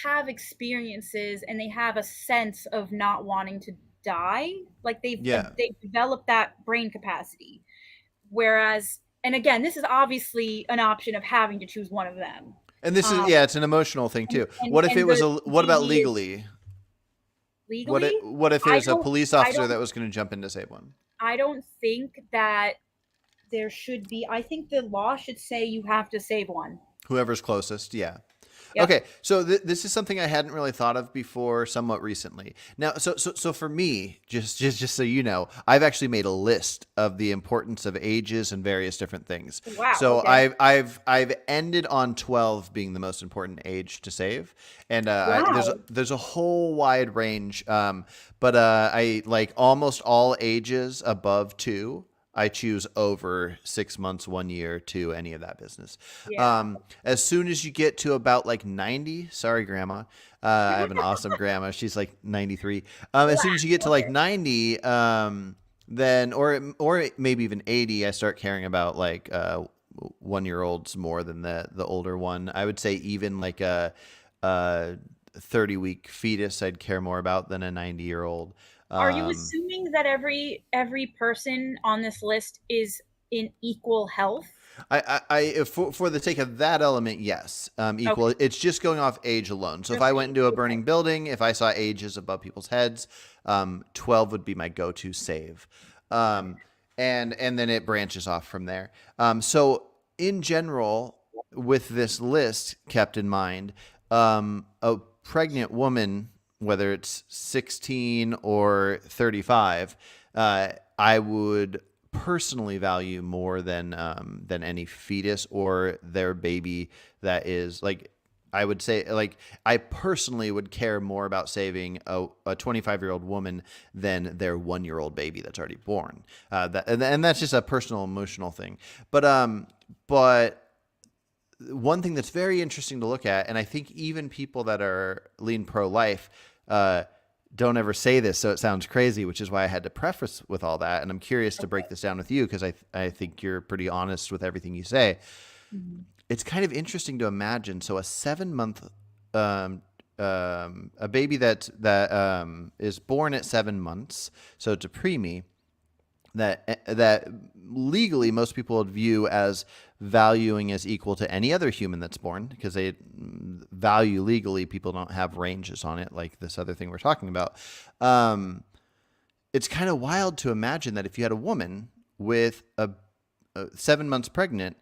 [SPEAKER 2] have experiences and they have a sense of not wanting to die. Like
[SPEAKER 1] Yeah.
[SPEAKER 2] they've developed that brain capacity. Whereas, and again, this is obviously an option of having to choose one of them.
[SPEAKER 1] And this is
[SPEAKER 2] Um,
[SPEAKER 1] yeah, it's an emotional thing
[SPEAKER 2] and
[SPEAKER 1] too. What if it
[SPEAKER 2] and
[SPEAKER 1] was
[SPEAKER 2] the
[SPEAKER 1] a what about
[SPEAKER 2] baby is
[SPEAKER 1] legally?
[SPEAKER 2] legally.
[SPEAKER 1] What if it
[SPEAKER 2] I
[SPEAKER 1] was a
[SPEAKER 2] don't.
[SPEAKER 1] police
[SPEAKER 2] I
[SPEAKER 1] officer
[SPEAKER 2] don't.
[SPEAKER 1] that was going to jump in to save one?
[SPEAKER 2] I don't think that there should be. I think the law should say you have to save one.
[SPEAKER 1] Whoever's closest, yeah.
[SPEAKER 2] Yep.
[SPEAKER 1] Okay, so this is something I hadn't really thought of before, somewhat recently. Now, so for me, just so you know, I've actually made a list of the importance of ages and various different things.
[SPEAKER 2] Wow.
[SPEAKER 1] So
[SPEAKER 2] Okay.
[SPEAKER 1] I've ended on 12 being the most important age to save, and
[SPEAKER 2] Wow.
[SPEAKER 1] there's a whole wide range. But I like almost all ages above 2. I choose over 6 months, 1 year to any of that business.
[SPEAKER 2] Yeah.
[SPEAKER 1] As soon as you get to about like 90, sorry, grandma. I have an awesome grandma. She's like 93. As soon as you get to like
[SPEAKER 2] Okay.
[SPEAKER 1] 90, then, or maybe even 80, I start caring about like 1 year olds more than the older one. I would say even like a 30-week fetus, I'd care more about than a 90-year-old.
[SPEAKER 2] Are you
[SPEAKER 1] Um,
[SPEAKER 2] assuming that every person on this list is in equal health?
[SPEAKER 1] for the sake of that element, yes, equal.
[SPEAKER 2] Okay.
[SPEAKER 1] It's just going off age alone. So if
[SPEAKER 2] Just
[SPEAKER 1] I went
[SPEAKER 2] age.
[SPEAKER 1] into a
[SPEAKER 2] Okay.
[SPEAKER 1] burning building, if I saw ages above people's heads, 12 would be my go-to save, um, and then it branches off from there. So in general, with this list kept in mind, a pregnant woman, whether it's 16 or 35, I would personally value more than any fetus or their baby that is like I would say, like, I personally would care more about saving a 25-year-old woman than their 1-year-old baby that's already born. And that's just a personal emotional thing. But one thing that's very interesting to look at, and I think even people that are lean pro life uh, don't ever say this, so it sounds crazy, which is why I had to preface with all that. And I'm curious to break this down with you because I think you're pretty honest with everything you say.
[SPEAKER 2] Mhm.
[SPEAKER 1] It's kind of interesting to imagine. So a 7 month, um, a baby that is born at 7 months, so it's a preemie that legally most people would view as valuing as equal to any other human that's born because they value legally. People don't have ranges on it like this other thing we're talking about. Um, it's kind of wild to imagine that if you had a woman with a 7 months pregnant,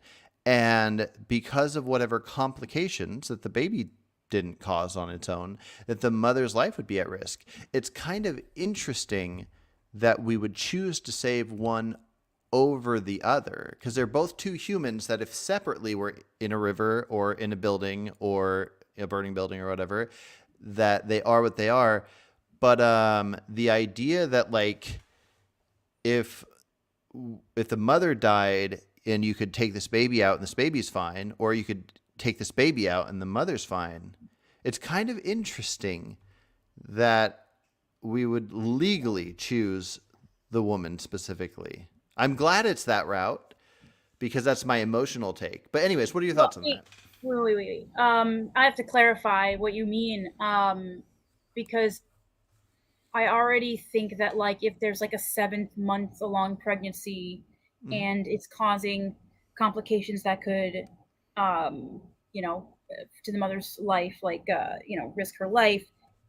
[SPEAKER 1] and because of whatever complications that the baby didn't cause on its own, that the mother's life would be at risk. It's kind of interesting that we would choose to save one over the other because they're both two humans that if separately were in a river or in a building or a burning building or whatever, that they are what they are. But the idea that like if if the mother died and you could take this baby out and this baby's fine, or you could take this baby out and the mother's fine, it's kind of interesting that we would legally choose the woman specifically. I'm glad it's that route because that's my emotional take. But anyways, what are your
[SPEAKER 2] Well,
[SPEAKER 1] thoughts on
[SPEAKER 2] wait,
[SPEAKER 1] that?
[SPEAKER 2] wait. I have to clarify what you mean, because I already think that like if there's like a 7th month along pregnancy
[SPEAKER 1] Mm-hmm.
[SPEAKER 2] and it's causing complications that could, um, to the mother's life, like risk her life,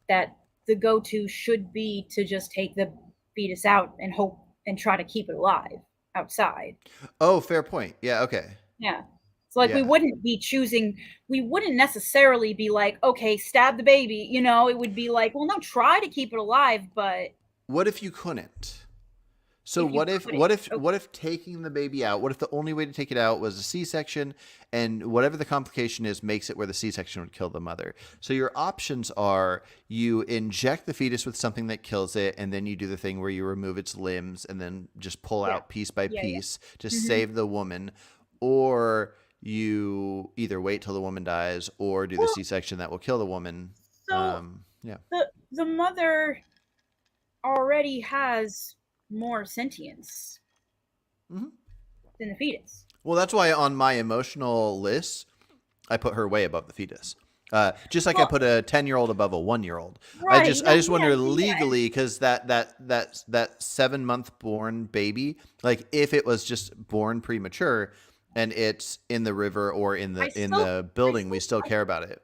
[SPEAKER 2] that the go-to should be to just take the fetus out and hope and try to keep it alive outside.
[SPEAKER 1] Oh, fair point. Yeah. Okay.
[SPEAKER 2] Yeah. So like
[SPEAKER 1] Yeah.
[SPEAKER 2] we wouldn't necessarily be like, okay, stab the baby, it would be like, well, no, try to keep it alive, but
[SPEAKER 1] What if you couldn't? So
[SPEAKER 2] if you
[SPEAKER 1] what if
[SPEAKER 2] couldn't,
[SPEAKER 1] what if
[SPEAKER 2] okay,
[SPEAKER 1] what if taking the baby out? What if the only way to take it out was a C-section, and whatever the complication is makes it where the C-section would kill the mother? So your options are you inject the fetus with something that kills it, and then you do the thing where you remove its limbs and then just pull
[SPEAKER 2] yeah,
[SPEAKER 1] out piece by
[SPEAKER 2] yeah.
[SPEAKER 1] piece to
[SPEAKER 2] Hmm.
[SPEAKER 1] save the woman, or you either wait till the woman dies or do the
[SPEAKER 2] Well,
[SPEAKER 1] C-section that will kill the woman.
[SPEAKER 2] so
[SPEAKER 1] Yeah.
[SPEAKER 2] the mother already has more sentience
[SPEAKER 1] Hmm.
[SPEAKER 2] than the fetus.
[SPEAKER 1] Well, that's why on my emotional list, I put her way above the fetus. Just like I
[SPEAKER 2] Well,
[SPEAKER 1] put a 10-year-old above a 1-year-old.
[SPEAKER 2] right,
[SPEAKER 1] I
[SPEAKER 2] no,
[SPEAKER 1] just
[SPEAKER 2] yeah,
[SPEAKER 1] wonder
[SPEAKER 2] yeah.
[SPEAKER 1] legally because that 7 month born baby, like if it was just born premature and it's in the river or in
[SPEAKER 2] I still,
[SPEAKER 1] the
[SPEAKER 2] I
[SPEAKER 1] building, we
[SPEAKER 2] still,
[SPEAKER 1] still care about it.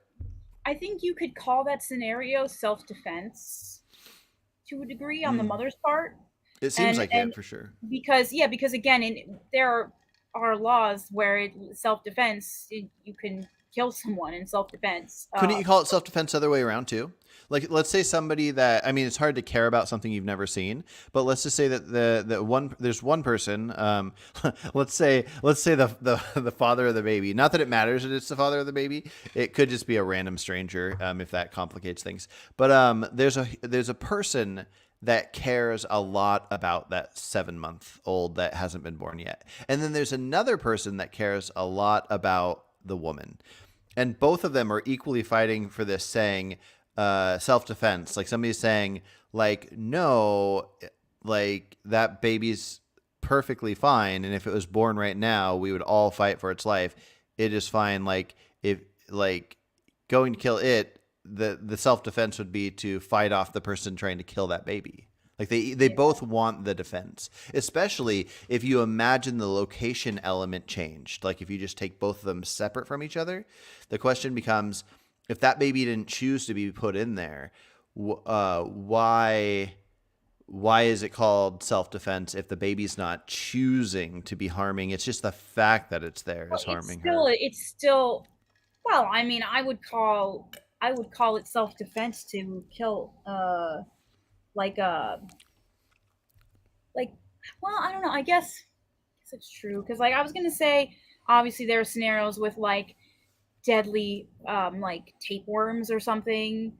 [SPEAKER 2] I think you could call that scenario self-defense to a degree on the
[SPEAKER 1] Mm.
[SPEAKER 2] mother's part.
[SPEAKER 1] It seems
[SPEAKER 2] and
[SPEAKER 1] like
[SPEAKER 2] and
[SPEAKER 1] it for sure.
[SPEAKER 2] because again, there are laws where self-defense, you can kill someone in self-defense.
[SPEAKER 1] Couldn't you call it self defense the other way around too? Like, let's say somebody that I mean, it's hard to care about something you've never seen, but let's just say that there's one person. Let's say the father of the baby. Not that it matters that it's the father of the baby. It could just be a random stranger if that complicates things. But there's a person that cares a lot about that 7 month old that hasn't been born yet, and then there's another person that cares a lot about the woman, and both of them are equally fighting for this, saying self-defense. Like somebody's saying like no, like that baby's perfectly fine, and if it was born right now we would all fight for its life. It is fine. Like if like going to kill it, the self-defense would be to fight off the person trying to kill that baby. Like they
[SPEAKER 2] Yeah,
[SPEAKER 1] both want the defense, especially if you imagine the location element changed. Like if you just take both of them separate from each other, the question becomes, if that baby didn't choose to be put in there, why is it called self-defense if the baby's not choosing to be harming? It's just the fact that it's there
[SPEAKER 2] well,
[SPEAKER 1] is harming her.
[SPEAKER 2] it's still, well, I mean, I would call it self-defense to kill, like like well, I don't know, I guess it's true because like I was gonna say, obviously there are scenarios with like deadly like tapeworms or something,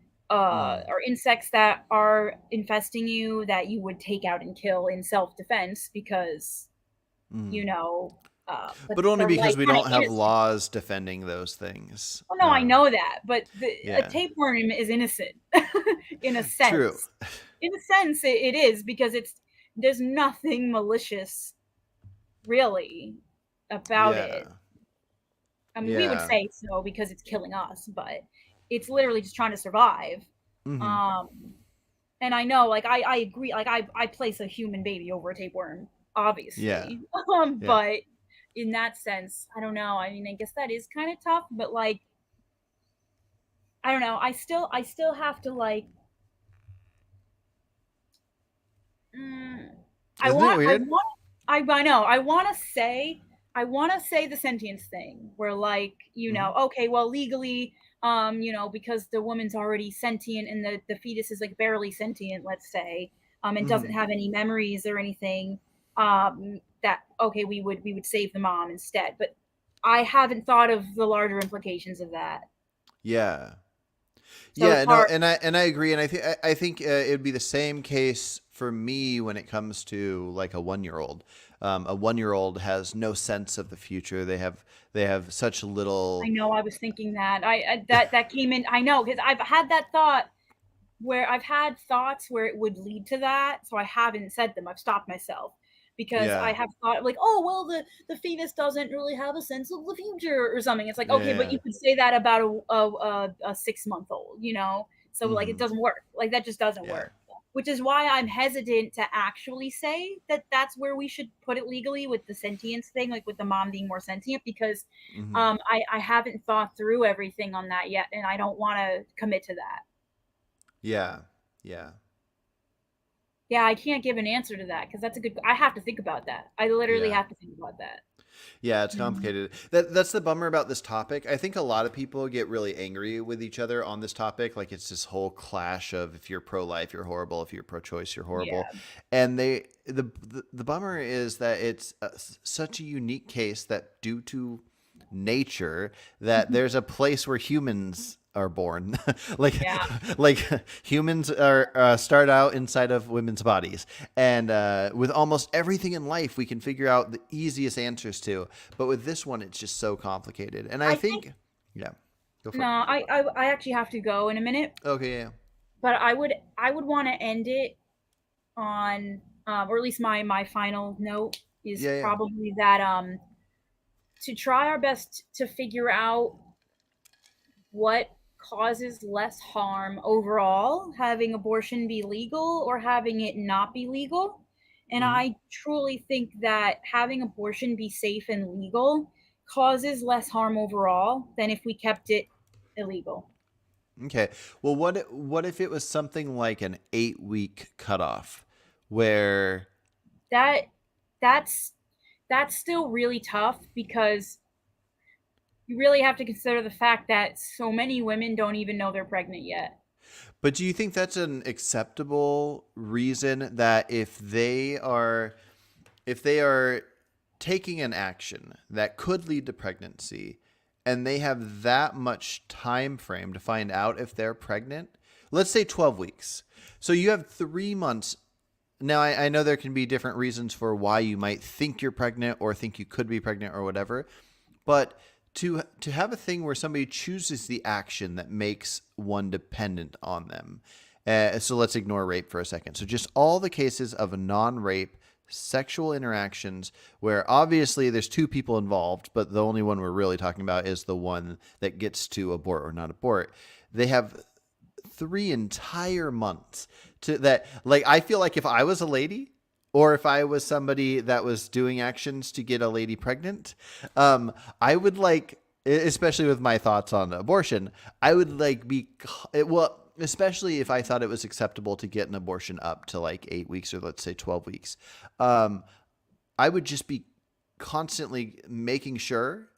[SPEAKER 1] Mm,
[SPEAKER 2] or insects that are infesting you that you would take out and kill in self-defense because
[SPEAKER 1] mm.
[SPEAKER 2] you know, but
[SPEAKER 1] But only
[SPEAKER 2] they're
[SPEAKER 1] because
[SPEAKER 2] like
[SPEAKER 1] we
[SPEAKER 2] kind of
[SPEAKER 1] don't have
[SPEAKER 2] innocent.
[SPEAKER 1] laws defending those things.
[SPEAKER 2] Oh no, I know that, but a
[SPEAKER 1] Yeah,
[SPEAKER 2] tapeworm is innocent in a
[SPEAKER 1] true.
[SPEAKER 2] sense. In a sense, it is because there's nothing malicious really about it.
[SPEAKER 1] Yeah,
[SPEAKER 2] I mean, we would
[SPEAKER 1] yeah.
[SPEAKER 2] say so because it's killing us, but it's literally just trying to survive.
[SPEAKER 1] Hmm.
[SPEAKER 2] Um, and I know, like, I agree. Like, I place a human baby over a tapeworm,
[SPEAKER 1] Yeah,
[SPEAKER 2] obviously.
[SPEAKER 1] yeah.
[SPEAKER 2] But in that sense, I don't know. I mean, I guess that is kind of tough, but like, I don't know. I still have to like. Mm, I
[SPEAKER 1] Isn't it
[SPEAKER 2] want, I
[SPEAKER 1] weird?
[SPEAKER 2] want, I know. I want to say the sentience thing, where like,
[SPEAKER 1] Hmm.
[SPEAKER 2] okay, well, legally, because the woman's already sentient and the fetus is like barely sentient, let's say, and doesn't
[SPEAKER 1] Hmm.
[SPEAKER 2] have any memories or anything, that okay, we would save the mom instead. But I haven't thought of the larger implications of that,
[SPEAKER 1] Yeah.
[SPEAKER 2] so it's
[SPEAKER 1] Yeah, no,
[SPEAKER 2] hard.
[SPEAKER 1] and I agree, and I think it would be the same case for me when it comes to like a 1 year old. A 1 year old has no sense of the future. They have such
[SPEAKER 2] I
[SPEAKER 1] little.
[SPEAKER 2] know. I was thinking that that came in. I know because I've had that thought where I've had thoughts where it would lead to that, so I haven't said them. I've stopped myself because I
[SPEAKER 1] Yeah,
[SPEAKER 2] have thought like, oh well, the fetus doesn't really have a sense of the future or something. It's like okay, but
[SPEAKER 1] yeah,
[SPEAKER 2] you could say that about a 6 month old, So like it
[SPEAKER 1] hmm,
[SPEAKER 2] doesn't work. Like that just doesn't
[SPEAKER 1] yeah,
[SPEAKER 2] work. Which is why I'm hesitant to actually say that that's where we should put it legally with the sentience thing, like with the mom being more sentient, because
[SPEAKER 1] hmm,
[SPEAKER 2] I haven't thought through everything on that yet, and I don't want to commit to that.
[SPEAKER 1] yeah, yeah,
[SPEAKER 2] Yeah, I can't give an answer to that because that's a good. I have to think about that. I literally
[SPEAKER 1] yeah.
[SPEAKER 2] have to think about that.
[SPEAKER 1] Yeah, it's
[SPEAKER 2] Mhm.
[SPEAKER 1] complicated. That's the bummer about this topic. I think a lot of people get really angry with each other on this topic. Like it's this whole clash of if you're pro-life, you're horrible. If you're pro-choice, you're horrible.
[SPEAKER 2] Yeah.
[SPEAKER 1] And the bummer is that it's such a unique case that due to nature that there's a place where humans are born like
[SPEAKER 2] Yeah.
[SPEAKER 1] like humans are start out inside of women's bodies, and with almost everything in life we can figure out the easiest answers to, but with this one it's just so complicated, and I
[SPEAKER 2] I think
[SPEAKER 1] think yeah, go for
[SPEAKER 2] no,
[SPEAKER 1] it.
[SPEAKER 2] I actually have to go in a minute,
[SPEAKER 1] Okay, yeah,
[SPEAKER 2] but I would want to end it on or at least my final note is
[SPEAKER 1] yeah, yeah.
[SPEAKER 2] probably that to try our best to figure out what causes less harm overall, having abortion be legal or having it not be legal. And
[SPEAKER 1] Hmm.
[SPEAKER 2] I truly think that having abortion be safe and legal causes less harm overall than if we kept it illegal.
[SPEAKER 1] Okay, well, what if it was something like an 8 week cutoff where
[SPEAKER 2] That that's that's still really tough because you really have to consider the fact that so many women don't even know they're pregnant yet.
[SPEAKER 1] But do you think that's an acceptable reason that if they are taking an action that could lead to pregnancy and they have that much time frame to find out if they're pregnant, let's say 12 weeks. So you have 3 months. Now, I know there can be different reasons for why you might think you're pregnant or think you could be pregnant or whatever, but to have a thing where somebody chooses the action that makes one dependent on them. So let's ignore rape for a second. So just all the cases of non-rape sexual interactions where obviously there's two people involved, but the only one we're really talking about is the one that gets to abort or not abort. They have 3 entire months to that. Like, I feel like if I was a lady or if I was somebody that was doing actions to get a lady pregnant, I would like, especially with my thoughts on abortion, I would like well, especially if I thought it was acceptable to get an abortion up to like 8 weeks or let's say 12 weeks. Um, I would just be constantly making sure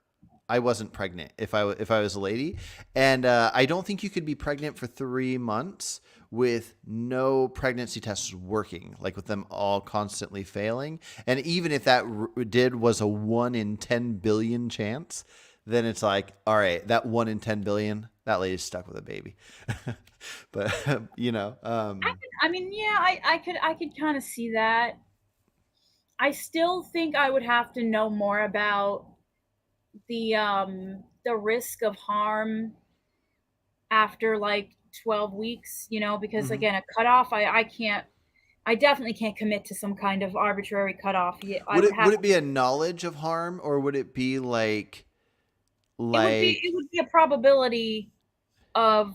[SPEAKER 1] I wasn't pregnant if I was a lady, and I don't think you could be pregnant for 3 months with no pregnancy tests working, like with them all constantly failing. And even if that did was a 1 in 10 billion chance, then it's like, all right, that 1 in 10 billion, that lady's stuck with a baby. But
[SPEAKER 2] I mean, yeah, I could kind of see that. I still think I would have to know more about the risk of harm after like 12 weeks, because
[SPEAKER 1] mhm.
[SPEAKER 2] again, a cutoff, I can't, I definitely can't commit to some kind of arbitrary cutoff. Yeah, I
[SPEAKER 1] Would
[SPEAKER 2] would
[SPEAKER 1] it
[SPEAKER 2] have
[SPEAKER 1] would it be
[SPEAKER 2] to,
[SPEAKER 1] a knowledge of harm, or would it be like
[SPEAKER 2] it
[SPEAKER 1] like
[SPEAKER 2] would be a probability of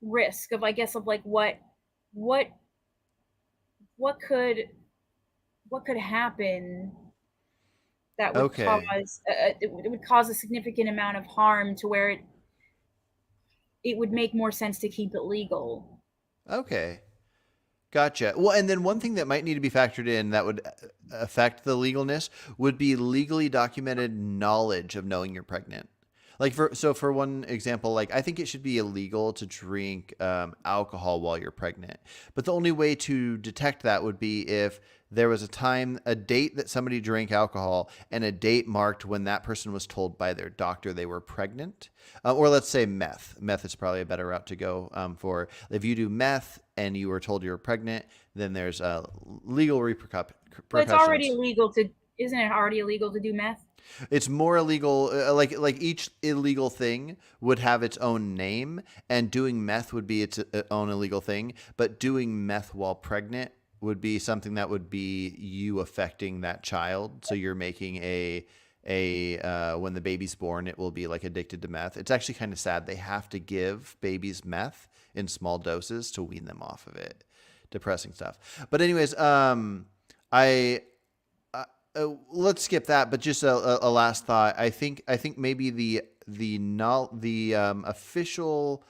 [SPEAKER 2] risk of, I guess, of like what what could what could happen that would
[SPEAKER 1] okay.
[SPEAKER 2] cause it would cause a significant amount of harm to where it would make more sense to keep it legal.
[SPEAKER 1] Okay. Gotcha. Well, and then one thing that might need to be factored in that would affect the legalness would be legally documented knowledge of knowing you're pregnant. Like for one example, like I think it should be illegal to drink alcohol while you're pregnant. But the only way to detect that would be if there was a date that somebody drank alcohol, and a date marked when that person was told by their doctor they were pregnant. Or let's say meth. Meth is probably a better route to go for if you do meth and you were told you were pregnant, then there's legal
[SPEAKER 2] But it's already
[SPEAKER 1] repercussions.
[SPEAKER 2] illegal to, isn't it already illegal to do meth?
[SPEAKER 1] It's more illegal. Like each illegal thing would have its own name, and doing meth would be its own illegal thing. But doing meth while pregnant would be something that would be you affecting that child. So you're making a when the baby's born, it will be like addicted to meth. It's actually kind of sad. They have to give babies meth in small doses to wean them off of it. Depressing stuff. But anyways, I let's skip that. But just a last thought. I think maybe the official,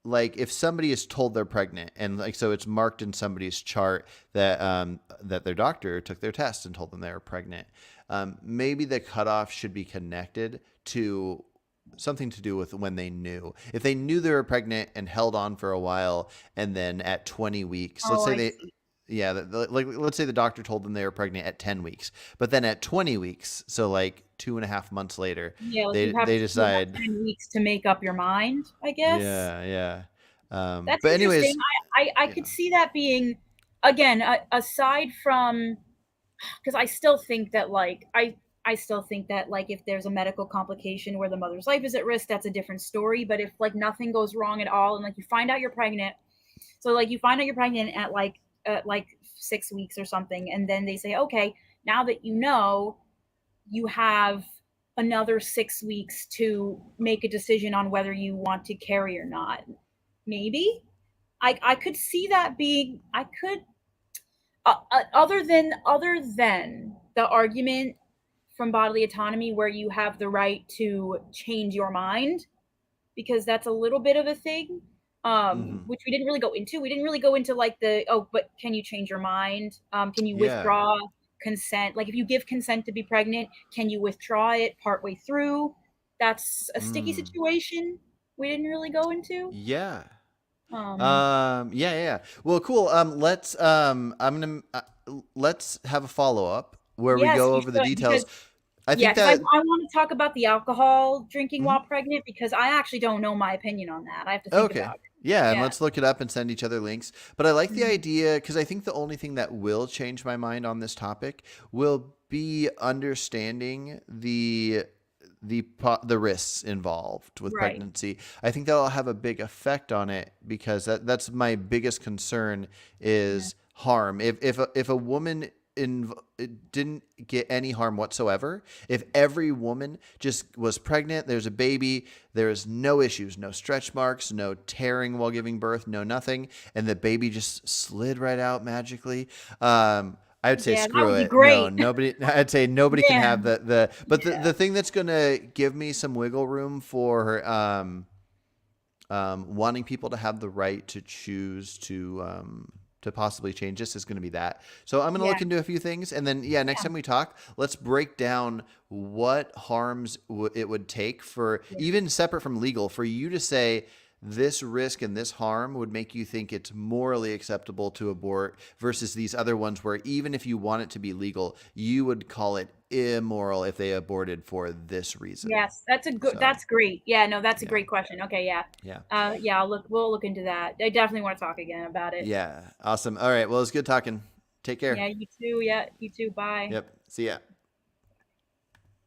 [SPEAKER 1] like if somebody is told they're pregnant, and like so it's marked in somebody's chart that their doctor took their test and told them they were pregnant. Maybe the cutoff should be connected to something to do with when they knew. If they knew they were pregnant and held on for a while, and then at 20 weeks, let's
[SPEAKER 2] Oh,
[SPEAKER 1] say
[SPEAKER 2] I
[SPEAKER 1] they,
[SPEAKER 2] see.
[SPEAKER 1] yeah, like let's say the doctor told them they were pregnant at 10 weeks, but then at 20 weeks, so like 2.5 months later,
[SPEAKER 2] Yeah, like
[SPEAKER 1] they
[SPEAKER 2] you have
[SPEAKER 1] decide,
[SPEAKER 2] 10 weeks to make up your mind, I guess.
[SPEAKER 1] yeah, yeah.
[SPEAKER 2] That's
[SPEAKER 1] But
[SPEAKER 2] interesting.
[SPEAKER 1] anyways,
[SPEAKER 2] I
[SPEAKER 1] yeah.
[SPEAKER 2] could see that being, again, aside from, because I still think that like if there's a medical complication where the mother's life is at risk, that's a different story. But if like nothing goes wrong at all, and like you find out you're pregnant, so like you find out you're pregnant at like 6 weeks or something, and then they say, okay, now that you have another 6 weeks to make a decision on whether you want to carry or not. Maybe I could see that being, I could, other than the argument from bodily autonomy where you have the right to change your mind, because that's a little bit of a thing,
[SPEAKER 1] Hmm.
[SPEAKER 2] which we didn't really go into. We didn't really go into like the, oh, but can you change your mind? Can you
[SPEAKER 1] Yeah.
[SPEAKER 2] withdraw consent? Like if you give consent to be pregnant, can you withdraw it partway through? That's a sticky
[SPEAKER 1] Mm.
[SPEAKER 2] situation we didn't really go into.
[SPEAKER 1] Yeah.
[SPEAKER 2] Um,
[SPEAKER 1] Yeah, yeah. Well, cool. Let's have a follow up where we
[SPEAKER 2] yes,
[SPEAKER 1] go
[SPEAKER 2] you
[SPEAKER 1] over the
[SPEAKER 2] should,
[SPEAKER 1] details.
[SPEAKER 2] because
[SPEAKER 1] I
[SPEAKER 2] yeah,
[SPEAKER 1] think
[SPEAKER 2] because I
[SPEAKER 1] that,
[SPEAKER 2] want to talk about the alcohol drinking
[SPEAKER 1] mhm.
[SPEAKER 2] while pregnant, because I actually don't know my opinion on that. I have to think
[SPEAKER 1] Okay.
[SPEAKER 2] about it.
[SPEAKER 1] Yeah, and
[SPEAKER 2] Yeah.
[SPEAKER 1] let's look it up and send each other links. But I like the
[SPEAKER 2] Mhm.
[SPEAKER 1] idea because I think the only thing that will change my mind on this topic will be understanding the risks involved with
[SPEAKER 2] Right.
[SPEAKER 1] pregnancy. I think that'll have a big effect on it because that's my biggest concern
[SPEAKER 2] Yeah.
[SPEAKER 1] is harm. If a woman didn't get any harm whatsoever, if every woman just was pregnant, there's a baby, there is no issues, no stretch marks, no tearing while giving birth, no nothing, and the baby just slid right out magically. I would say
[SPEAKER 2] Yeah, that
[SPEAKER 1] screw
[SPEAKER 2] would be
[SPEAKER 1] it. No,
[SPEAKER 2] great.
[SPEAKER 1] nobody. I'd say nobody can
[SPEAKER 2] Yeah.
[SPEAKER 1] have the. But
[SPEAKER 2] Yeah.
[SPEAKER 1] the thing that's gonna give me some wiggle room for wanting people to have the right to choose to possibly change this is going to be that. So I'm going to
[SPEAKER 2] Yeah.
[SPEAKER 1] look into a few things, and then yeah, next
[SPEAKER 2] Yeah.
[SPEAKER 1] time we talk, let's break down what harms it would take for
[SPEAKER 2] Yeah.
[SPEAKER 1] even separate from legal for you to say this risk and this harm would make you think it's morally acceptable to abort versus these other ones where even if you want it to be legal, you would call it immoral if they aborted for this reason.
[SPEAKER 2] Yes, that's a good.
[SPEAKER 1] So,
[SPEAKER 2] That's great. Yeah, no, that's a
[SPEAKER 1] yeah.
[SPEAKER 2] great question. Okay, yeah,
[SPEAKER 1] Yeah.
[SPEAKER 2] yeah. We'll look into that. I definitely want to talk again about it.
[SPEAKER 1] Yeah. Awesome. All right. Well, it's good talking. Take care.
[SPEAKER 2] Yeah, you too. Yeah, you too. Bye.
[SPEAKER 1] Yep. See ya.